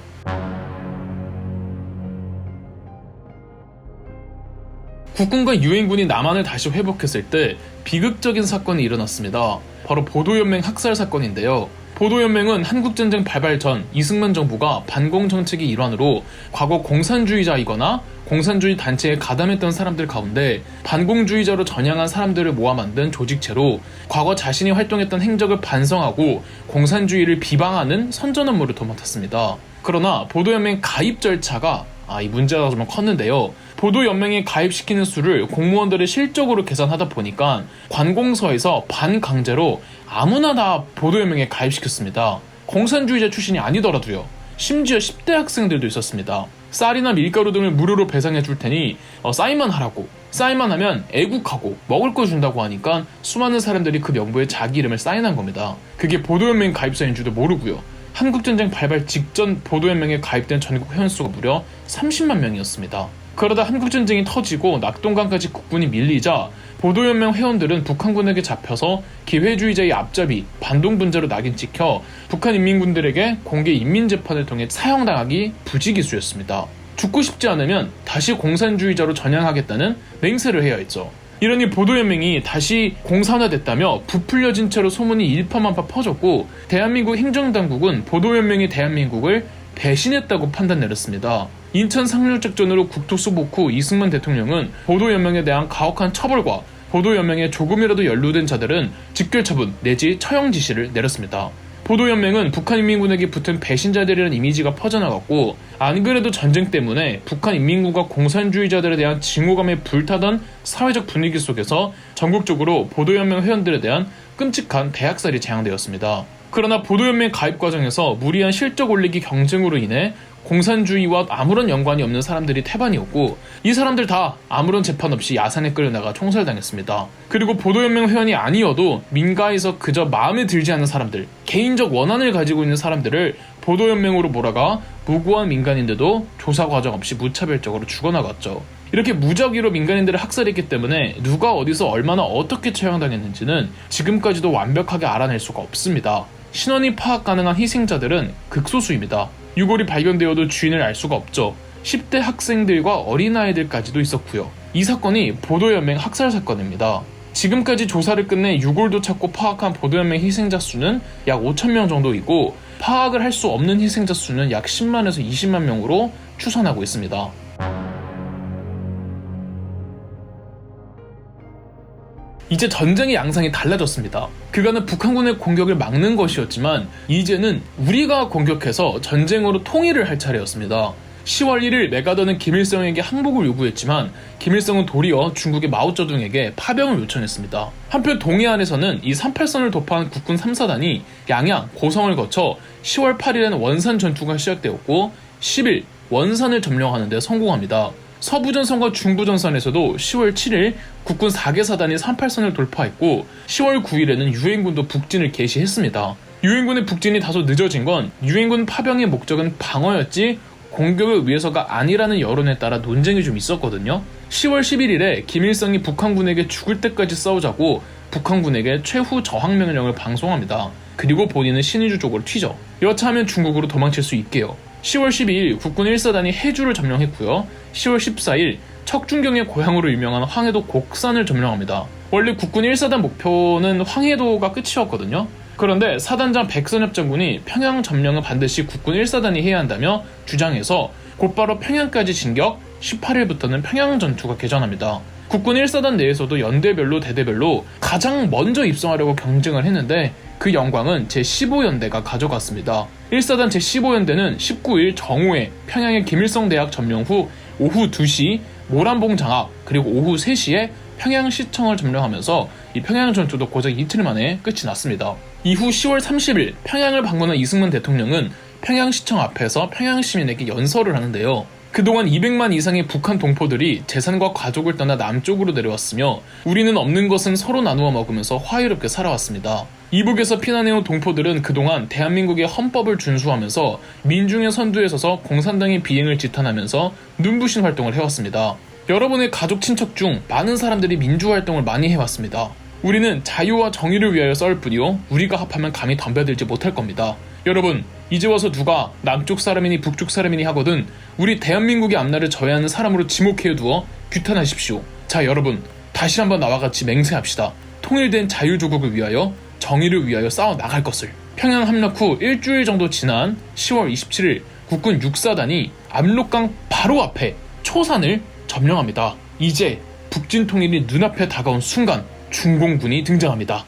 국군과 유엔군이 남한을 다시 회복했을 때 비극적인 사건이 일어났습니다. 바로 보도연맹 학살 사건인데요. 보도연맹은 한국전쟁 발발 전 이승만 정부가 반공정책의 일환으로 과거 공산주의자이거나 공산주의 단체에 가담했던 사람들 가운데 반공주의자로 전향한 사람들을 모아 만든 조직체로 과거 자신이 활동했던 행적을 반성하고 공산주의를 비방하는 선전 업무를 도맡았습니다. 그러나 보도연맹 가입 절차가 이 문제가 좀 컸는데요. 보도연맹에 가입시키는 수를 공무원들의 실적으로 계산하다 보니까 관공서에서 반강제로 아무나 다 보도연맹에 가입시켰습니다. 공산주의자 출신이 아니더라도요. 심지어 10대 학생들도 있었습니다. 쌀이나 밀가루 등을 무료로 배상해 줄 테니 사인만 하라고, 사인만 하면 애국하고 먹을 거 준다고 하니까 수많은 사람들이 그 명부에 자기 이름을 사인한 겁니다. 그게 보도연맹 가입자인 줄도 모르고요. 한국전쟁 발발 직전 보도연맹에 가입된 전국 회원수가 무려 30만 명이었습니다. 그러다 한국전쟁이 터지고 낙동강까지 국군이 밀리자 보도연맹 회원들은 북한군에게 잡혀서 기회주의자의 앞잡이, 반동분자로 낙인 찍혀 북한 인민군들에게 공개 인민재판을 통해 사형당하기 부지기수였습니다. 죽고 싶지 않으면 다시 공산주의자로 전향하겠다는 맹세를 해야 했죠. 이러니 보도연맹이 다시 공산화됐다며 부풀려진 채로 소문이 일파만파 퍼졌고, 대한민국 행정당국은 보도연맹이 대한민국을 배신했다고 판단 내렸습니다. 인천 상륙작전으로 국토수복 후 이승만 대통령은 보도연맹에 대한 가혹한 처벌과 보도연맹에 조금이라도 연루된 자들은 직결처분 내지 처형 지시를 내렸습니다. 보도연맹은 북한인민군에게 붙은 배신자들이라는 이미지가 퍼져나갔고, 안 그래도 전쟁 때문에 북한인민군과 공산주의자들에 대한 증오감에 불타던 사회적 분위기 속에서 전국적으로 보도연맹 회원들에 대한 끔찍한 대학살이 재앙되었습니다. 그러나 보도연맹 가입 과정에서 무리한 실적 올리기 경쟁으로 인해 공산주의와 아무런 연관이 없는 사람들이 태반이었고, 이 사람들 다 아무런 재판 없이 야산에 끌려나가 총살당했습니다. 그리고 보도연맹 회원이 아니어도 민가에서 그저 마음에 들지 않는 사람들, 개인적 원한을 가지고 있는 사람들을 보도연맹으로 몰아가 무고한 민간인들도 조사 과정 없이 무차별적으로 죽어나갔죠. 이렇게 무작위로 민간인들을 학살했기 때문에 누가 어디서 얼마나 어떻게 처형당했는지는 지금까지도 완벽하게 알아낼 수가 없습니다. 신원이 파악 가능한 희생자들은 극소수입니다. 유골이 발견되어도 주인을 알 수가 없죠. 10대 학생들과 어린아이들까지도 있었고요. 이 사건이 보도연맹 학살 사건입니다. 지금까지 조사를 끝내 유골도 찾고 파악한 보도연맹 희생자 수는 약 5,000명 정도이고, 파악을 할 수 없는 희생자 수는 약 10만에서 20만 명으로 추산하고 있습니다. 이제 전쟁의 양상이 달라졌습니다. 그간은 북한군의 공격을 막는 것이었지만 이제는 우리가 공격해서 전쟁으로 통일을 할 차례였습니다. 10월 1일 메가더는 김일성에게 항복을 요구했지만 김일성은 도리어 중국의 마오쩌둥에게 파병을 요청했습니다. 한편 동해안에서는 이 38선을 도파한 국군 3사단이 양양, 고성을 거쳐 10월 8일에는 원산 전투가 시작되었고 10일 원산을 점령하는 데 성공합니다. 서부전선과 중부전선에서도 10월 7일 국군 4개 사단이 38선을 돌파했고 10월 9일에는 유엔군도 북진을 개시했습니다. 유엔군의 북진이 다소 늦어진 건 유엔군 파병의 목적은 방어였지 공격을 위해서가 아니라는 여론에 따라 논쟁이 좀 있었거든요. 10월 11일에 김일성이 북한군에게 죽을 때까지 싸우자고 북한군에게 최후 저항명령을 방송합니다. 그리고 본인은 신의주 쪽으로 튀죠. 여차하면 중국으로 도망칠 수 있게요. 10월 12일 국군 1사단이 해주를 점령했고요. 10월 14일 척준경의 고향으로 유명한 황해도 곡산을 점령합니다. 원래 국군 1사단 목표는 황해도가 끝이었거든요. 그런데 사단장 백선엽 장군이 평양 점령은 반드시 국군 1사단이 해야 한다며 주장해서 곧바로 평양까지 진격, 18일부터는 평양 전투가 개전합니다. 국군 1사단 내에서도 연대별로 대대별로 가장 먼저 입성하려고 경쟁을 했는데 그 영광은 제15연대가 가져갔습니다. 1사단 제15연대는 19일 정오에 평양의 김일성대학 점령 후 오후 2시 모란봉 장악, 그리고 오후 3시에 평양시청을 점령하면서 이 평양 전투도 고작 이틀 만에 끝이 났습니다. 이후 10월 30일 평양을 방문한 이승만 대통령은 평양시청 앞에서 평양시민에게 연설을 하는데요. 그동안 200만 이상의 북한 동포들이 재산과 가족을 떠나 남쪽으로 내려왔으며 우리는 없는 것은 서로 나누어 먹으면서 화해롭게 살아왔습니다. 이북에서 피난해온 동포들은 그동안 대한민국의 헌법을 준수하면서 민중의 선두에 서서 공산당의 비행을 지탄하면서 눈부신 활동을 해왔습니다. 여러분의 가족 친척 중 많은 사람들이 민주활동을 많이 해왔습니다. 우리는 자유와 정의를 위하여 싸울 뿐이요 우리가 합하면 감히 덤벼들지 못할 겁니다. 여러분, 이제 와서 누가 남쪽 사람이니 북쪽 사람이니 하거든 우리 대한민국의 앞날을 져야 하는 사람으로 지목해두어 규탄하십시오. 자, 여러분, 다시 한번 나와 같이 맹세합시다. 통일된 자유조국을 위하여 정의를 위하여 싸워 나갈 것을. 평양 함락 후 일주일 정도 지난 10월 27일 국군 6사단이 압록강 바로 앞에 초산을 점령합니다. 이제 북진 통일이 눈앞에 다가온 순간 중공군이 등장합니다.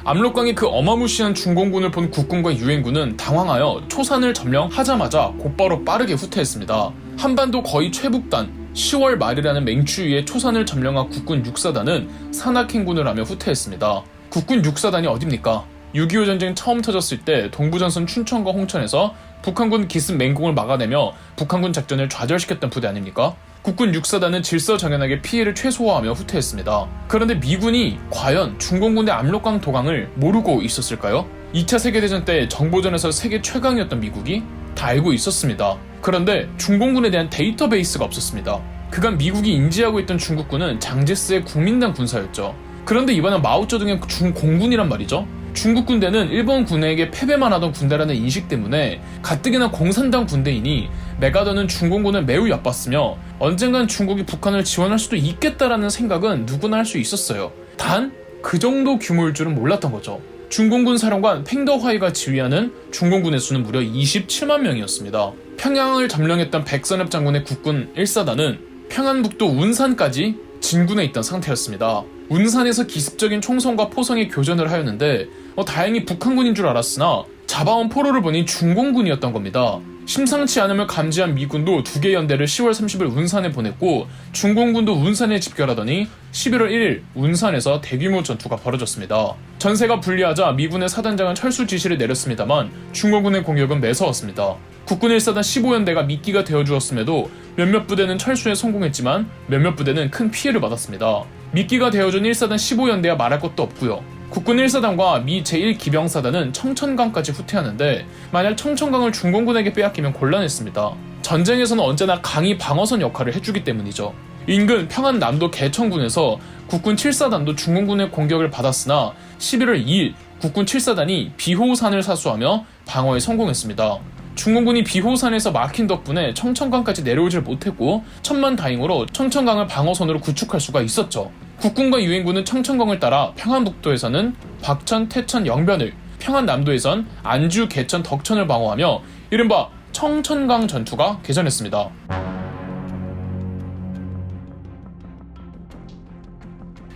압록강의 그 어마무시한 중공군을 본 국군과 유엔군은 당황하여 초산을 점령하자마자 곧바로 빠르게 후퇴했습니다. 한반도 거의 최북단 10월 말이라는 맹추위에 초산을 점령한 국군 6사단은 산악행군을 하며 후퇴했습니다. 국군 6사단이 어딥니까? 6.25 전쟁 처음 터졌을 때 동부전선 춘천과 홍천에서 북한군 기습 맹공을 막아내며 북한군 작전을 좌절시켰던 부대 아닙니까? 국군 6사단은 질서정연하게 피해를 최소화하며 후퇴했습니다. 그런데 미군이 과연 중공군의 압록강 도강을 모르고 있었을까요? 2차 세계대전 때 정보전에서 세계 최강이었던 미국이 다 알고 있었습니다. 그런데 중공군에 대한 데이터베이스가 없었습니다. 그간 미국이 인지하고 있던 중국군은 장제스의 국민당 군사였죠. 그런데 이번엔 마오쩌둥의 중공군이란 말이죠. 중국 군대는 일본 군에게 패배만 하던 군대라는 인식 때문에 가뜩이나 공산당 군대이니 메가더는 중공군을 매우 얕봤으며 언젠간 중국이 북한을 지원할 수도 있겠다라는 생각은 누구나 할 수 있었어요. 단 그 정도 규모일 줄은 몰랐던 거죠. 중공군 사령관 팽더화이가 지휘하는 중공군의 수는 무려 27만 명이었습니다. 평양을 점령했던 백선엽 장군의 국군 1사단은 평안북도 운산까지 진군해 있던 상태였습니다. 운산에서 기습적인 총성과 포성의 교전을 하였는데 다행히 북한군인 줄 알았으나 잡아온 포로를 보니 중공군이었던 겁니다. 심상치 않음을 감지한 미군도 2개 연대를 10월 30일 운산에 보냈고 중공군도 운산에 집결하더니 11월 1일 운산에서 대규모 전투가 벌어졌습니다. 전세가 불리하자 미군의 사단장은 철수 지시를 내렸습니다만 중공군의 공격은 매서웠습니다. 국군 1사단 15연대가 미끼가 되어주었음에도 몇몇 부대는 철수에 성공했지만 몇몇 부대는 큰 피해를 받았습니다. 미끼가 되어준 1사단 15연대야 말할 것도 없고요. 국군 1사단과 미 제1기병사단은 청천강까지 후퇴하는데 만약 청천강을 중공군에게 빼앗기면 곤란했습니다. 전쟁에서는 언제나 강이 방어선 역할을 해주기 때문이죠. 인근 평안남도 개천군에서 국군 7사단도 중공군의 공격을 받았으나 11월 2일 국군 7사단이 비호산을 사수하며 방어에 성공했습니다. 중공군이 비호산에서 막힌 덕분에 청천강까지 내려오질 못했고 천만다행으로 청천강을 방어선으로 구축할 수가 있었죠. 국군과 유엔군은 청천강을 따라 평안북도에서는 박천, 태천, 영변을, 평안남도에선 안주, 개천, 덕천을 방어하며 이른바 청천강 전투가 개전했습니다.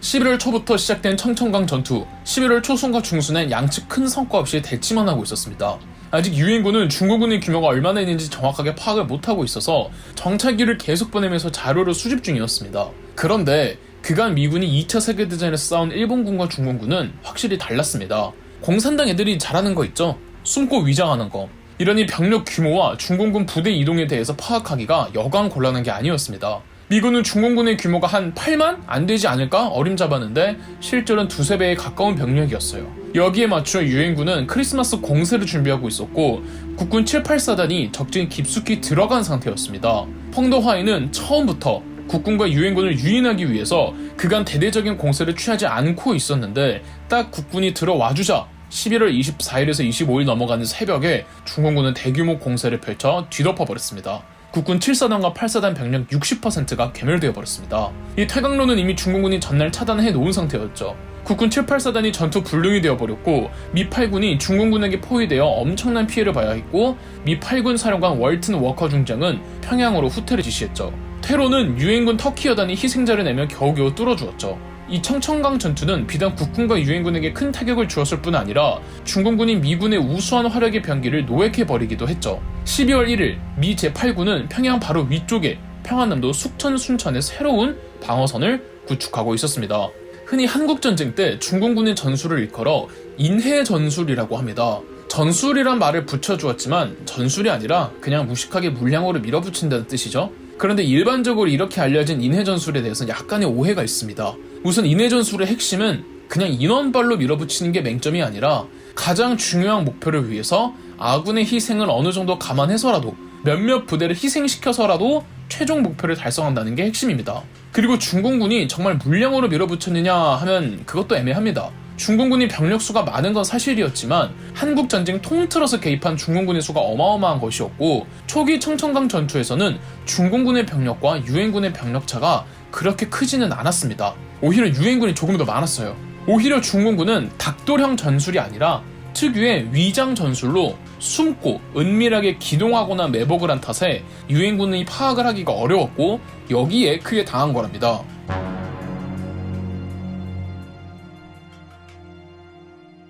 11월 초부터 시작된 청천강 전투, 11월 초순과 중순엔 양측 큰 성과 없이 대치만 하고 있었습니다. 아직 유엔군은 중공군의 규모가 얼마나 있는지 정확하게 파악을 못하고 있어서 정찰기를 계속 보내면서 자료를 수집 중이었습니다. 그런데 그간 미군이 2차 세계대전에서 싸운 일본군과 중공군은 확실히 달랐습니다. 공산당 애들이 잘하는 거 있죠? 숨고 위장하는 거. 이러니 병력 규모와 중공군 부대 이동에 대해서 파악하기가 여간 곤란한 게 아니었습니다. 미군은 중공군의 규모가 한 8만? 안 되지 않을까? 어림잡았는데 실제로는 2~3배에 가까운 병력이었어요. 여기에 맞춰 유엔군은 크리스마스 공세를 준비하고 있었고 국군 7, 8사단이 적진 깊숙이 들어간 상태였습니다. 펑더화이는 처음부터 국군과 유엔군을 유인하기 위해서 그간 대대적인 공세를 취하지 않고 있었는데 딱 국군이 들어와주자 11월 24일에서 25일 넘어가는 새벽에 중공군은 대규모 공세를 펼쳐 뒤덮어버렸습니다. 국군 7사단과 8사단 병력 60%가 괴멸되어 버렸습니다. 이 퇴강로는 이미 중공군이 전날 차단해 놓은 상태였죠. 국군 7, 8사단이 전투 불능이 되어버렸고 미 8군이 중공군에게 포위되어 엄청난 피해를 봐야 했고 미 8군 사령관 월튼 워커 중장은 평양으로 후퇴를 지시했죠. 퇴로는 유엔군 터키 여단이 희생자를 내며 겨우겨우 뚫어주었죠. 이 청천강 전투는 비단 국군과 유엔군에게 큰 타격을 주었을 뿐 아니라 중공군이 미군의 우수한 화력의 병기를 노획해버리기도 했죠. 12월 1일 미 제8군은 평양 바로 위쪽에 평안남도 숙천 순천의 새로운 방어선을 구축하고 있었습니다. 흔히 한국전쟁 때 중공군의 전술을 일컬어 인해전술이라고 합니다. 전술이란 말을 붙여주었지만 전술이 아니라 그냥 무식하게 물량으로 밀어붙인다는 뜻이죠. 그런데 일반적으로 이렇게 알려진 인해전술에 대해서는 약간의 오해가 있습니다. 우선 인해전술의 핵심은 그냥 인원발로 밀어붙이는 게 맹점이 아니라 가장 중요한 목표를 위해서 아군의 희생을 어느 정도 감안해서라도 몇몇 부대를 희생시켜서라도 최종 목표를 달성한다는 게 핵심입니다. 그리고 중공군이 정말 물량으로 밀어붙였느냐 하면 그것도 애매합니다. 중공군이 병력 수가 많은 건 사실이었지만 한국전쟁 통틀어서 개입한 중공군의 수가 어마어마한 것이었고 초기 청천강 전투에서는 중공군의 병력과 유엔군의 병력 차가 그렇게 크지는 않았습니다. 오히려 유엔군이 조금 더 많았어요. 오히려 중공군은 닭도령 전술이 아니라 특유의 위장 전술로 숨고 은밀하게 기동하거나 매복을 한 탓에 유엔군이 파악을 하기가 어려웠고 여기에 크게 당한 거랍니다.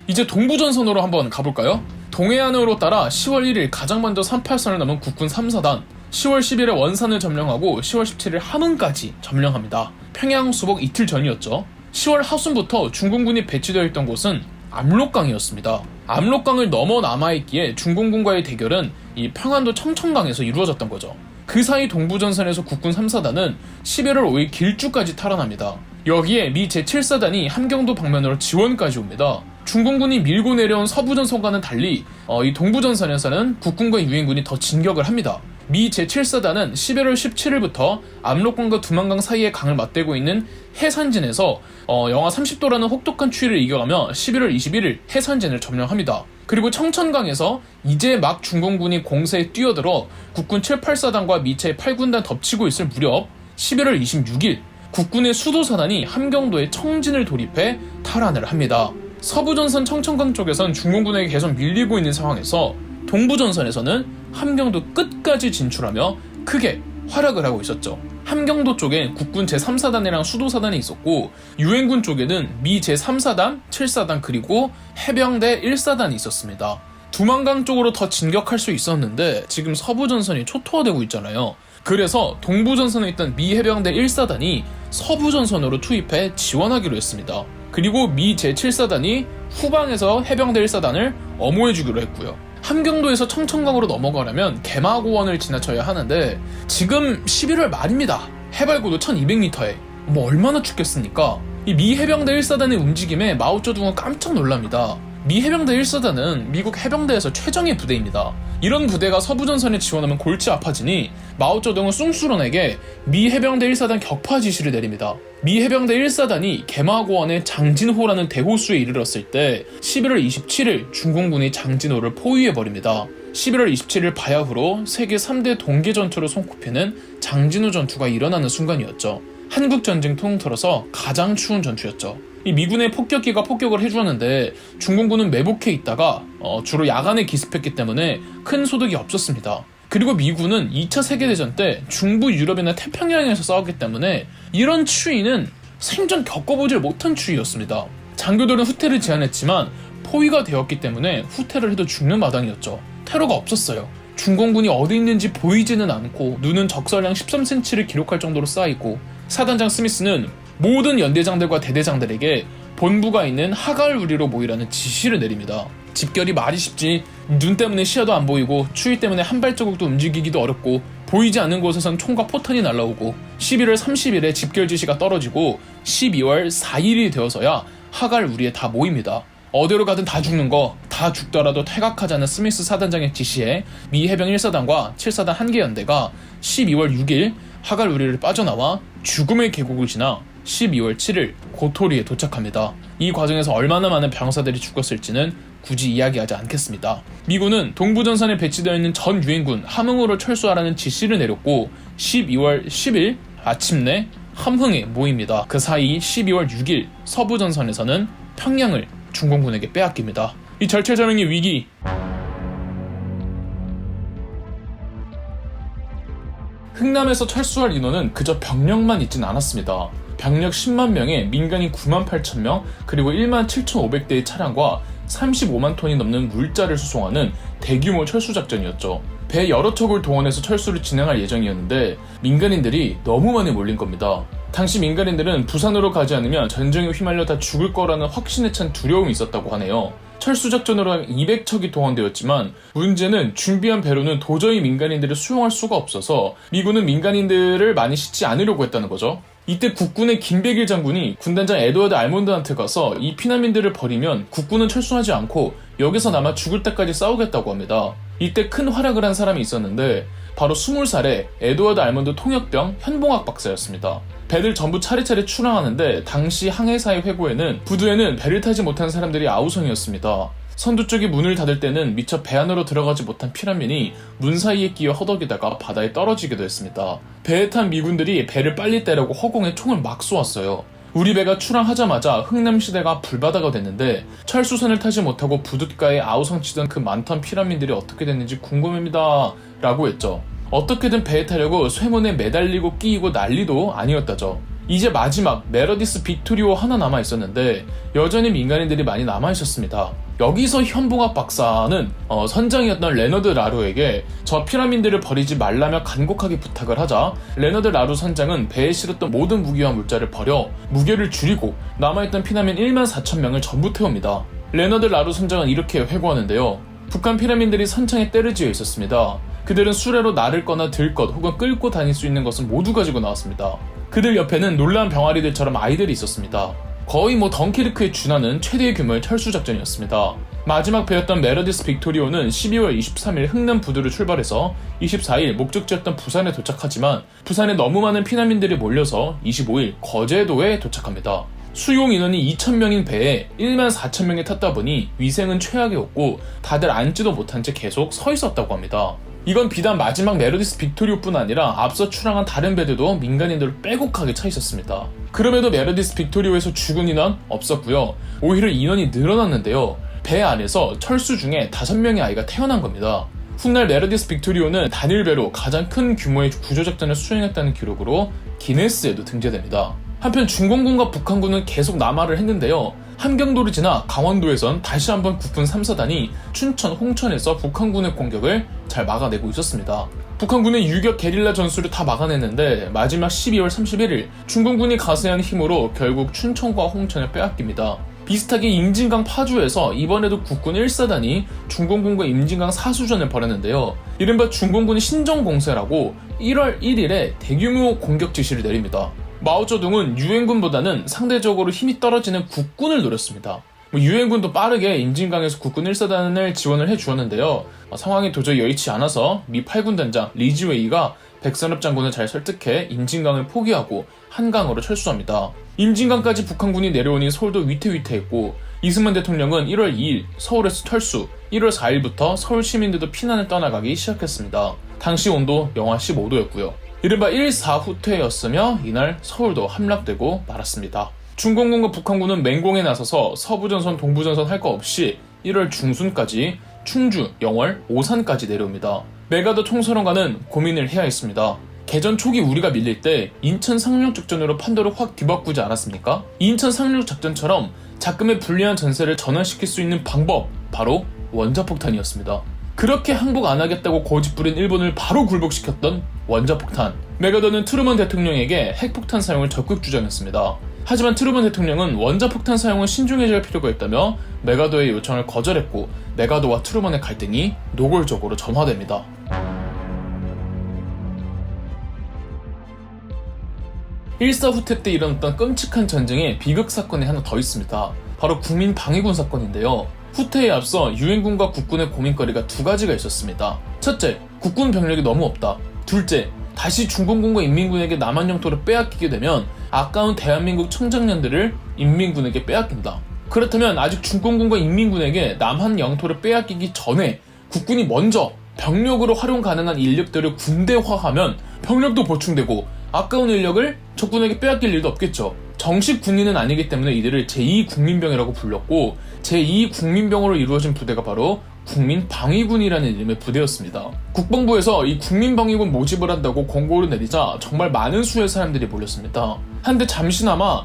이제 동부전선으로 한번 가볼까요? 동해안으로 따라 10월 1일 가장 먼저 38선을 넘은 국군 3사단, 10월 10일에 원산을 점령하고 10월 17일 함흥까지 점령합니다. 평양 수복 이틀 전이었죠. 10월 하순부터 중공군이 배치되어 있던 곳은 압록강이었습니다. 압록강을 넘어 남아있기에 중공군과의 대결은 이 평안도 청천강에서 이루어졌던 거죠. 그 사이 동부전선에서 국군 3사단은 11월 5일 길주까지 탈환합니다. 여기에 미 제7사단이 함경도 방면으로 지원까지 옵니다. 중공군이 밀고 내려온 서부전선과는 달리 이 동부전선에서는 국군과 유엔군이 더 진격을 합니다. 미 제7사단은 11월 17일부터 압록강과 두만강 사이의 강을 맞대고 있는 해산진에서 영하 30도라는 혹독한 추위를 이겨가며 11월 21일 해산진을 점령합니다. 그리고 청천강에서 이제 막 중공군이 공세에 뛰어들어 국군 7, 8사단과 미 제8군단 덮치고 있을 무렵 11월 26일 국군의 수도사단이 함경도에 청진을 돌입해 탈환을 합니다. 서부전선 청천강 쪽에선 중공군에게 계속 밀리고 있는 상황에서 동부전선에서는 함경도 끝까지 진출하며 크게 활약을 하고 있었죠. 함경도 쪽엔 국군 제3사단이랑 수도사단이 있었고 유엔군 쪽에는 미 제3사단, 7사단 그리고 해병대 1사단이 있었습니다. 두만강 쪽으로 더 진격할 수 있었는데 지금 서부전선이 초토화되고 있잖아요. 그래서 동부전선에 있던 미 해병대 1사단이 서부전선으로 투입해 지원하기로 했습니다. 그리고 미 제7사단이 후방에서 해병대 1사단을 엄호해주기로 했고요. 함경도에서 청천강으로 넘어가려면 개마고원을 지나쳐야 하는데 지금 11월 말입니다. 해발고도 1200m에 얼마나 춥겠습니까? 이 미 해병대 1사단의 움직임에 마오쩌둥은 깜짝 놀랍니다. 미 해병대 1사단은 미국 해병대에서 최정예 부대입니다. 이런 부대가 서부전선에 지원하면 골치 아파지니 마오쩌둥은 숭수론에게 미 해병대 1사단 격파 지시를 내립니다. 미 해병대 1사단이 개마고원의 장진호라는 대호수에 이르렀을 때 11월 27일 중공군이 장진호를 포위해버립니다. 11월 27일 바야흐로 세계 3대 동계전투로 손꼽히는 장진호 전투가 일어나는 순간이었죠. 한국전쟁 통틀어서 가장 추운 전투였죠. 이 미군의 폭격기가 폭격을 해주었는데 중공군은 매복해 있다가 주로 야간에 기습했기 때문에 큰 소득이 없었습니다. 그리고 미군은 2차 세계대전 때 중부 유럽이나 태평양에서 싸웠기 때문에 이런 추위는 생전 겪어보질 못한 추위였습니다. 장교들은 후퇴를 제안했지만 포위가 되었기 때문에 후퇴를 해도 죽는 마당이었죠. 퇴로가 없었어요. 중공군이 어디 있는지 보이지는 않고 눈은 적설량 13cm를 기록할 정도로 쌓이고 사단장 스미스는 모든 연대장들과 대대장들에게 본부가 있는 하갈 우리로 모이라는 지시를 내립니다. 집결이 말이 쉽지 눈 때문에 시야도 안 보이고 추위 때문에 한 발자국도 움직이기도 어렵고 보이지 않는 곳에선 총과 포탄이 날라오고 11월 30일에 집결 지시가 떨어지고 12월 4일이 되어서야 하갈 우리에 다 모입니다. 어디로 가든 다 죽는 거, 다 죽더라도 퇴각하자는 스미스 사단장의 지시에 미 해병 1사단과 7사단 한개 연대가 12월 6일 하갈 우리를 빠져나와 죽음의 계곡을 지나 12월 7일 고토리에 도착합니다. 이 과정에서 얼마나 많은 병사들이 죽었을지는 굳이 이야기하지 않겠습니다. 미군은 동부전선에 배치되어 있는 전 유엔군 함흥으로 철수하라는 지시를 내렸고 12월 10일 아침내 함흥에 모입니다. 그 사이 12월 6일 서부전선에서는 평양을 중공군에게 빼앗깁니다. 이 절체절명의 위기, 흥남에서 철수할 인원은 그저 병력만 있진 않았습니다. 병력 10만 명에 민간인 9만 8천 명, 그리고 1만 7,500대의 차량과 35만 톤이 넘는 물자를 수송하는 대규모 철수 작전이었죠. 배 여러 척을 동원해서 철수를 진행할 예정이었는데 민간인들이 너무 많이 몰린 겁니다. 당시 민간인들은 부산으로 가지 않으면 전쟁에 휘말려 다 죽을 거라는 확신에 찬 두려움이 있었다고 하네요. 철수작전으로 200척이 동원되었지만 문제는 준비한 배로는 도저히 민간인들을 수용할 수가 없어서 미군은 민간인들을 많이 싣지 않으려고 했다는 거죠. 이때 국군의 김백일 장군이 군단장 에드워드 알몬드한테 가서 이 피난민들을 버리면 국군은 철수하지 않고 여기서 남아 죽을 때까지 싸우겠다고 합니다. 이때 큰 활약을 한 사람이 있었는데 바로 20살의 에드워드 알몬드 통역병 현봉학 박사였습니다. 배들 전부 차례차례 출항하는데 당시 항해사의 회고에는 부두에는 배를 타지 못한 사람들이 아우성이었습니다. 선두 쪽이 문을 닫을 때는 미처 배 안으로 들어가지 못한 피난민이 문 사이에 끼어 허덕이다가 바다에 떨어지기도 했습니다. 배에 탄 미군들이 배를 빨리 떼려고 허공에 총을 막 쏘았어요. 우리 배가 출항하자마자 흥남시대가 불바다가 됐는데 철수선을 타지 못하고 부둣가에 아우성치던 그 많던 피난민들이 어떻게 됐는지 궁금합니다 라고 했죠. 어떻게든 배에 타려고 쇠문에 매달리고 끼이고 난리도 아니었다죠. 이제 마지막 메러디스 빅토리오 하나 남아있었는데 여전히 민간인들이 많이 남아있었습니다. 여기서 현봉학 박사는 선장이었던 레너드 라루에게 저 피라민들을 버리지 말라며 간곡하게 부탁을 하자 레너드 라루 선장은 배에 실었던 모든 무기와 물자를 버려 무게를 줄이고 남아있던 피난민 1만 4천 명을 전부 태웁니다. 레너드 라루 선장은 이렇게 회고하는데요. 북한 피라민들이 선창에 때를 지어 있었습니다. 그들은 수레로 나를 거나 들 것 혹은 끌고 다닐 수 있는 것은 모두 가지고 나왔습니다. 그들 옆에는 놀라운 병아리들처럼 아이들이 있었습니다. 거의 덩키르크에 준하는 최대의 규모의 철수작전이었습니다. 마지막 배였던 메러디스 빅토리오는 12월 23일 흥남 부두를 출발해서 24일 목적지였던 부산에 도착하지만 부산에 너무 많은 피난민들이 몰려서 25일 거제도에 도착합니다. 수용 인원이 2,000명인 배에 1만 4천 명이 탔다 보니 위생은 최악이었고 다들 앉지도 못한 채 계속 서 있었다고 합니다. 이건 비단 마지막 메러디스 빅토리오뿐 아니라 앞서 출항한 다른 배들도 민간인들을 빼곡하게 차 있었습니다. 그럼에도 메러디스 빅토리오에서 죽은 인원 없었고요. 오히려 인원이 늘어났는데요. 배 안에서 철수 중에 5명의 아이가 태어난 겁니다. 훗날 메러디스 빅토리오는 단일배로 가장 큰 규모의 구조작전을 수행했다는 기록으로 기네스에도 등재됩니다. 한편 중공군과 북한군은 계속 남하를 했는데요. 함경도를 지나 강원도에선 다시 한번 국군 3사단이 춘천, 홍천에서 북한군의 공격을 잘 막아내고 있었습니다. 북한군의 유격 게릴라 전술을 다 막아냈는데 마지막 12월 31일 중공군이 가세한 힘으로 결국 춘천과 홍천을 빼앗깁니다. 비슷하게 임진강 파주에서 이번에도 국군 1사단이 중공군과 임진강 사수전을 벌였는데요. 이른바 중공군의 신정공세라고 1월 1일에 대규모 공격 지시를 내립니다. 마오쩌둥은 유엔군보다는 상대적으로 힘이 떨어지는 국군을 노렸습니다. 유엔군도 빠르게 임진강에서 국군 1사단을 지원을 해주었는데요. 상황이 도저히 여의치 않아서 미 8군 단장 리지웨이가 백선엽 장군을 잘 설득해 임진강을 포기하고 한강으로 철수합니다. 임진강까지 북한군이 내려오니 서울도 위태위태했고 이승만 대통령은 1월 2일 서울에서 철수, 1월 4일부터 서울 시민들도 피난을 떠나가기 시작했습니다. 당시 온도 영하 15도였고요. 이른바 1.4 후퇴였으며 이날 서울도 함락되고 말았습니다. 중공군과 북한군은 맹공에 나서서 서부전선, 동부전선 할 거 없이 1월 중순까지 충주, 영월, 오산까지 내려옵니다. 메가더 총사령관은 고민을 해야 했습니다. 개전 초기 우리가 밀릴 때 인천 상륙 작전으로 판도를 확 뒤바꾸지 않았습니까? 인천 상륙 작전처럼 작금의 불리한 전세를 전환시킬 수 있는 방법, 바로 원자폭탄이었습니다. 그렇게 항복 안 하겠다고 고집부린 일본을 바로 굴복시켰던 원자폭탄. 메가더는 트루먼 대통령에게 핵폭탄 사용을 적극 주장했습니다. 하지만 트루먼 대통령은 원자폭탄 사용은 신중해져야 할 필요가 있다며 메가더의 요청을 거절했고 메가더와 트루먼의 갈등이 노골적으로 점화됩니다. 일사 후퇴 때 일어났던 끔찍한 전쟁에 비극 사건이 하나 더 있습니다. 바로 국민 방위군 사건인데요. 후퇴에 앞서 유엔군과 국군의 고민거리가 두 가지가 있었습니다. 첫째, 국군 병력이 너무 없다. 둘째, 다시 중공군과 인민군에게 남한 영토를 빼앗기게 되면 아까운 대한민국 청장년들을 인민군에게 빼앗긴다. 그렇다면 아직 중공군과 인민군에게 남한 영토를 빼앗기기 전에 국군이 먼저 병력으로 활용 가능한 인력들을 군대화하면 병력도 보충되고 아까운 인력을 적군에게 빼앗길 일도 없겠죠. 정식 군인은 아니기 때문에 이들을 제2국민병이라고 불렀고, 제2국민병으로 이루어진 부대가 바로 국민방위군이라는 이름의 부대였습니다. 국방부에서 이 국민방위군 모집을 한다고 공고를 내리자 정말 많은 수의 사람들이 몰렸습니다. 한데 잠시나마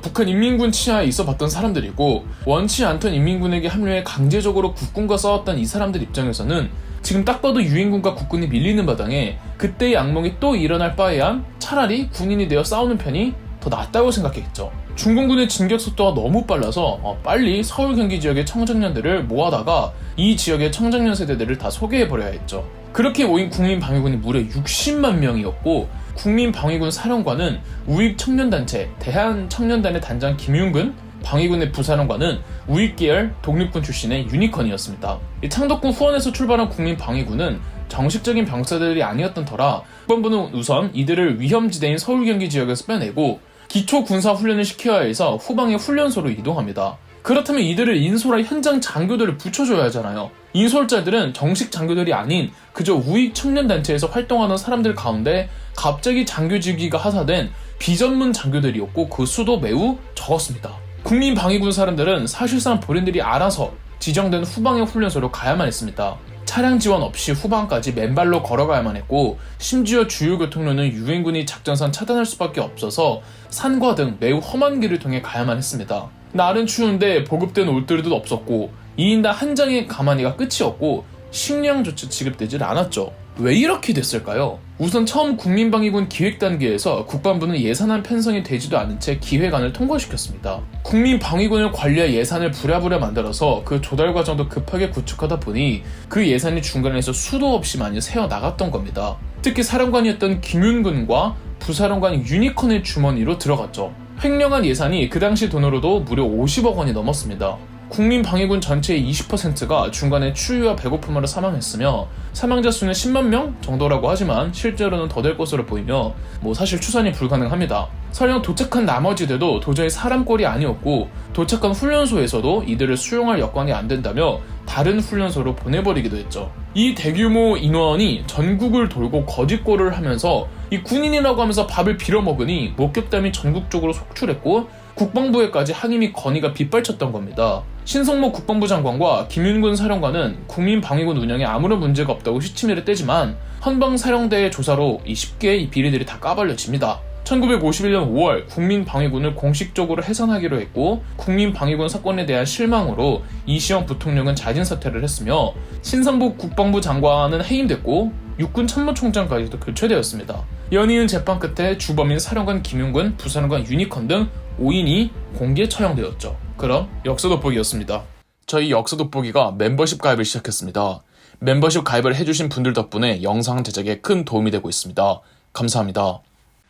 북한 인민군 치하에 있어 봤던 사람들이고, 원치 않던 인민군에게 합류해 강제적으로 국군과 싸웠던 이 사람들 입장에서는 지금 딱 봐도 유엔군과 국군이 밀리는 바당에 그때의 악몽이 또 일어날 바에야 차라리 군인이 되어 싸우는 편이 더 낫다고 생각했죠. 중공군의 진격 속도가 너무 빨라서 빨리 서울 경기 지역의 청장년들을 모아다가 이 지역의 청장년 세대들을 다 소개해버려야 했죠. 그렇게 모인 국민방위군이 무려 60만 명이었고, 국민방위군 사령관은 우익청년단체 대한청년단의 단장 김윤근, 방위군의 부사령관은 우익계열 독립군 출신의 유니컨이었습니다. 이 창덕군 후원에서 출발한 국민방위군은 정식적인 병사들이 아니었던 터라 국방부는 우선 이들을 위험지대인 서울 경기 지역에서 빼내고 기초 군사 훈련을 시켜야 해서 후방의 훈련소로 이동합니다. 그렇다면 이들을 인솔할 현장 장교들을 붙여줘야 하잖아요. 인솔자들은 정식 장교들이 아닌 그저 우익 청년단체에서 활동하는 사람들 가운데 갑자기 장교직위가 하사된 비전문 장교들이었고, 그 수도 매우 적었습니다. 국민방위군 사람들은 사실상 본인들이 알아서 지정된 후방의 훈련소로 가야만 했습니다. 차량 지원 없이 후방까지 맨발로 걸어가야만 했고, 심지어 주요 교통로는 유엔군이 작전상 차단할 수밖에 없어서 산과 등 매우 험한 길을 통해 가야만 했습니다. 날은 추운데 보급된 옷들도 없었고, 2인당 한 장의 가마니가 끝이었고, 식량조차 지급되질 않았죠. 왜 이렇게 됐을까요? 우선 처음 국민방위군 기획 단계에서 국방부는 예산안 편성이 되지도 않은 채 기획안을 통과시켰습니다. 국민방위군을 관리할 예산을 부랴부랴 만들어서 그 조달 과정도 급하게 구축하다 보니 그 예산이 중간에서 수도 없이 많이 새어 나갔던 겁니다. 특히 사령관이었던 김윤근과 부사령관 유니컨의 주머니로 들어갔죠. 횡령한 예산이 그 당시 돈으로도 무려 50억 원이 넘었습니다. 국민방위군 전체의 20%가 중간에 추위와 배고픔으로 사망했으며, 사망자 수는 10만 명 정도라고 하지만 실제로는 더 될 것으로 보이며 사실 추산이 불가능합니다. 설령 도착한 나머지들도 도저히 사람꼴이 아니었고, 도착한 훈련소에서도 이들을 수용할 여건이 안 된다며 다른 훈련소로 보내버리기도 했죠. 이 대규모 인원이 전국을 돌고 거짓골을 하면서 이 군인이라고 하면서 밥을 빌어먹으니 목격담이 전국적으로 속출했고, 국방부에까지 항의 건의가 빗발쳤던 겁니다. 신성모 국방부 장관과 김윤근 사령관은 국민방위군 운영에 아무런 문제가 없다고 시치미를 떼지만 헌방사령대의 조사로 쉽게 이 비리들이 다 까발려집니다. 1951년 5월 국민방위군을 공식적으로 해산하기로 했고, 국민방위군 사건에 대한 실망으로 이시영 부통령은 자진사퇴를 했으며, 신상복 국방부 장관은 해임됐고 육군 참모총장까지도 교체되었습니다. 연이은 재판 끝에 주범인 사령관 김윤근, 부사령관 유니컨 등 5인이 공개 처형되었죠. 그럼 역사 돋보기였습니다. 저희 역사 돋보기가 멤버십 가입을 시작했습니다. 멤버십 가입을 해주신 분들 덕분에 영상 제작에 큰 도움이 되고 있습니다. 감사합니다.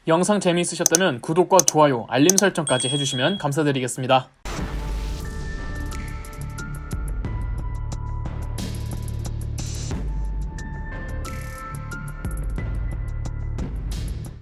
영상 재미있으셨다면 구독과 좋아요, 알림 설정까지 해주시면 감사드리겠습니다.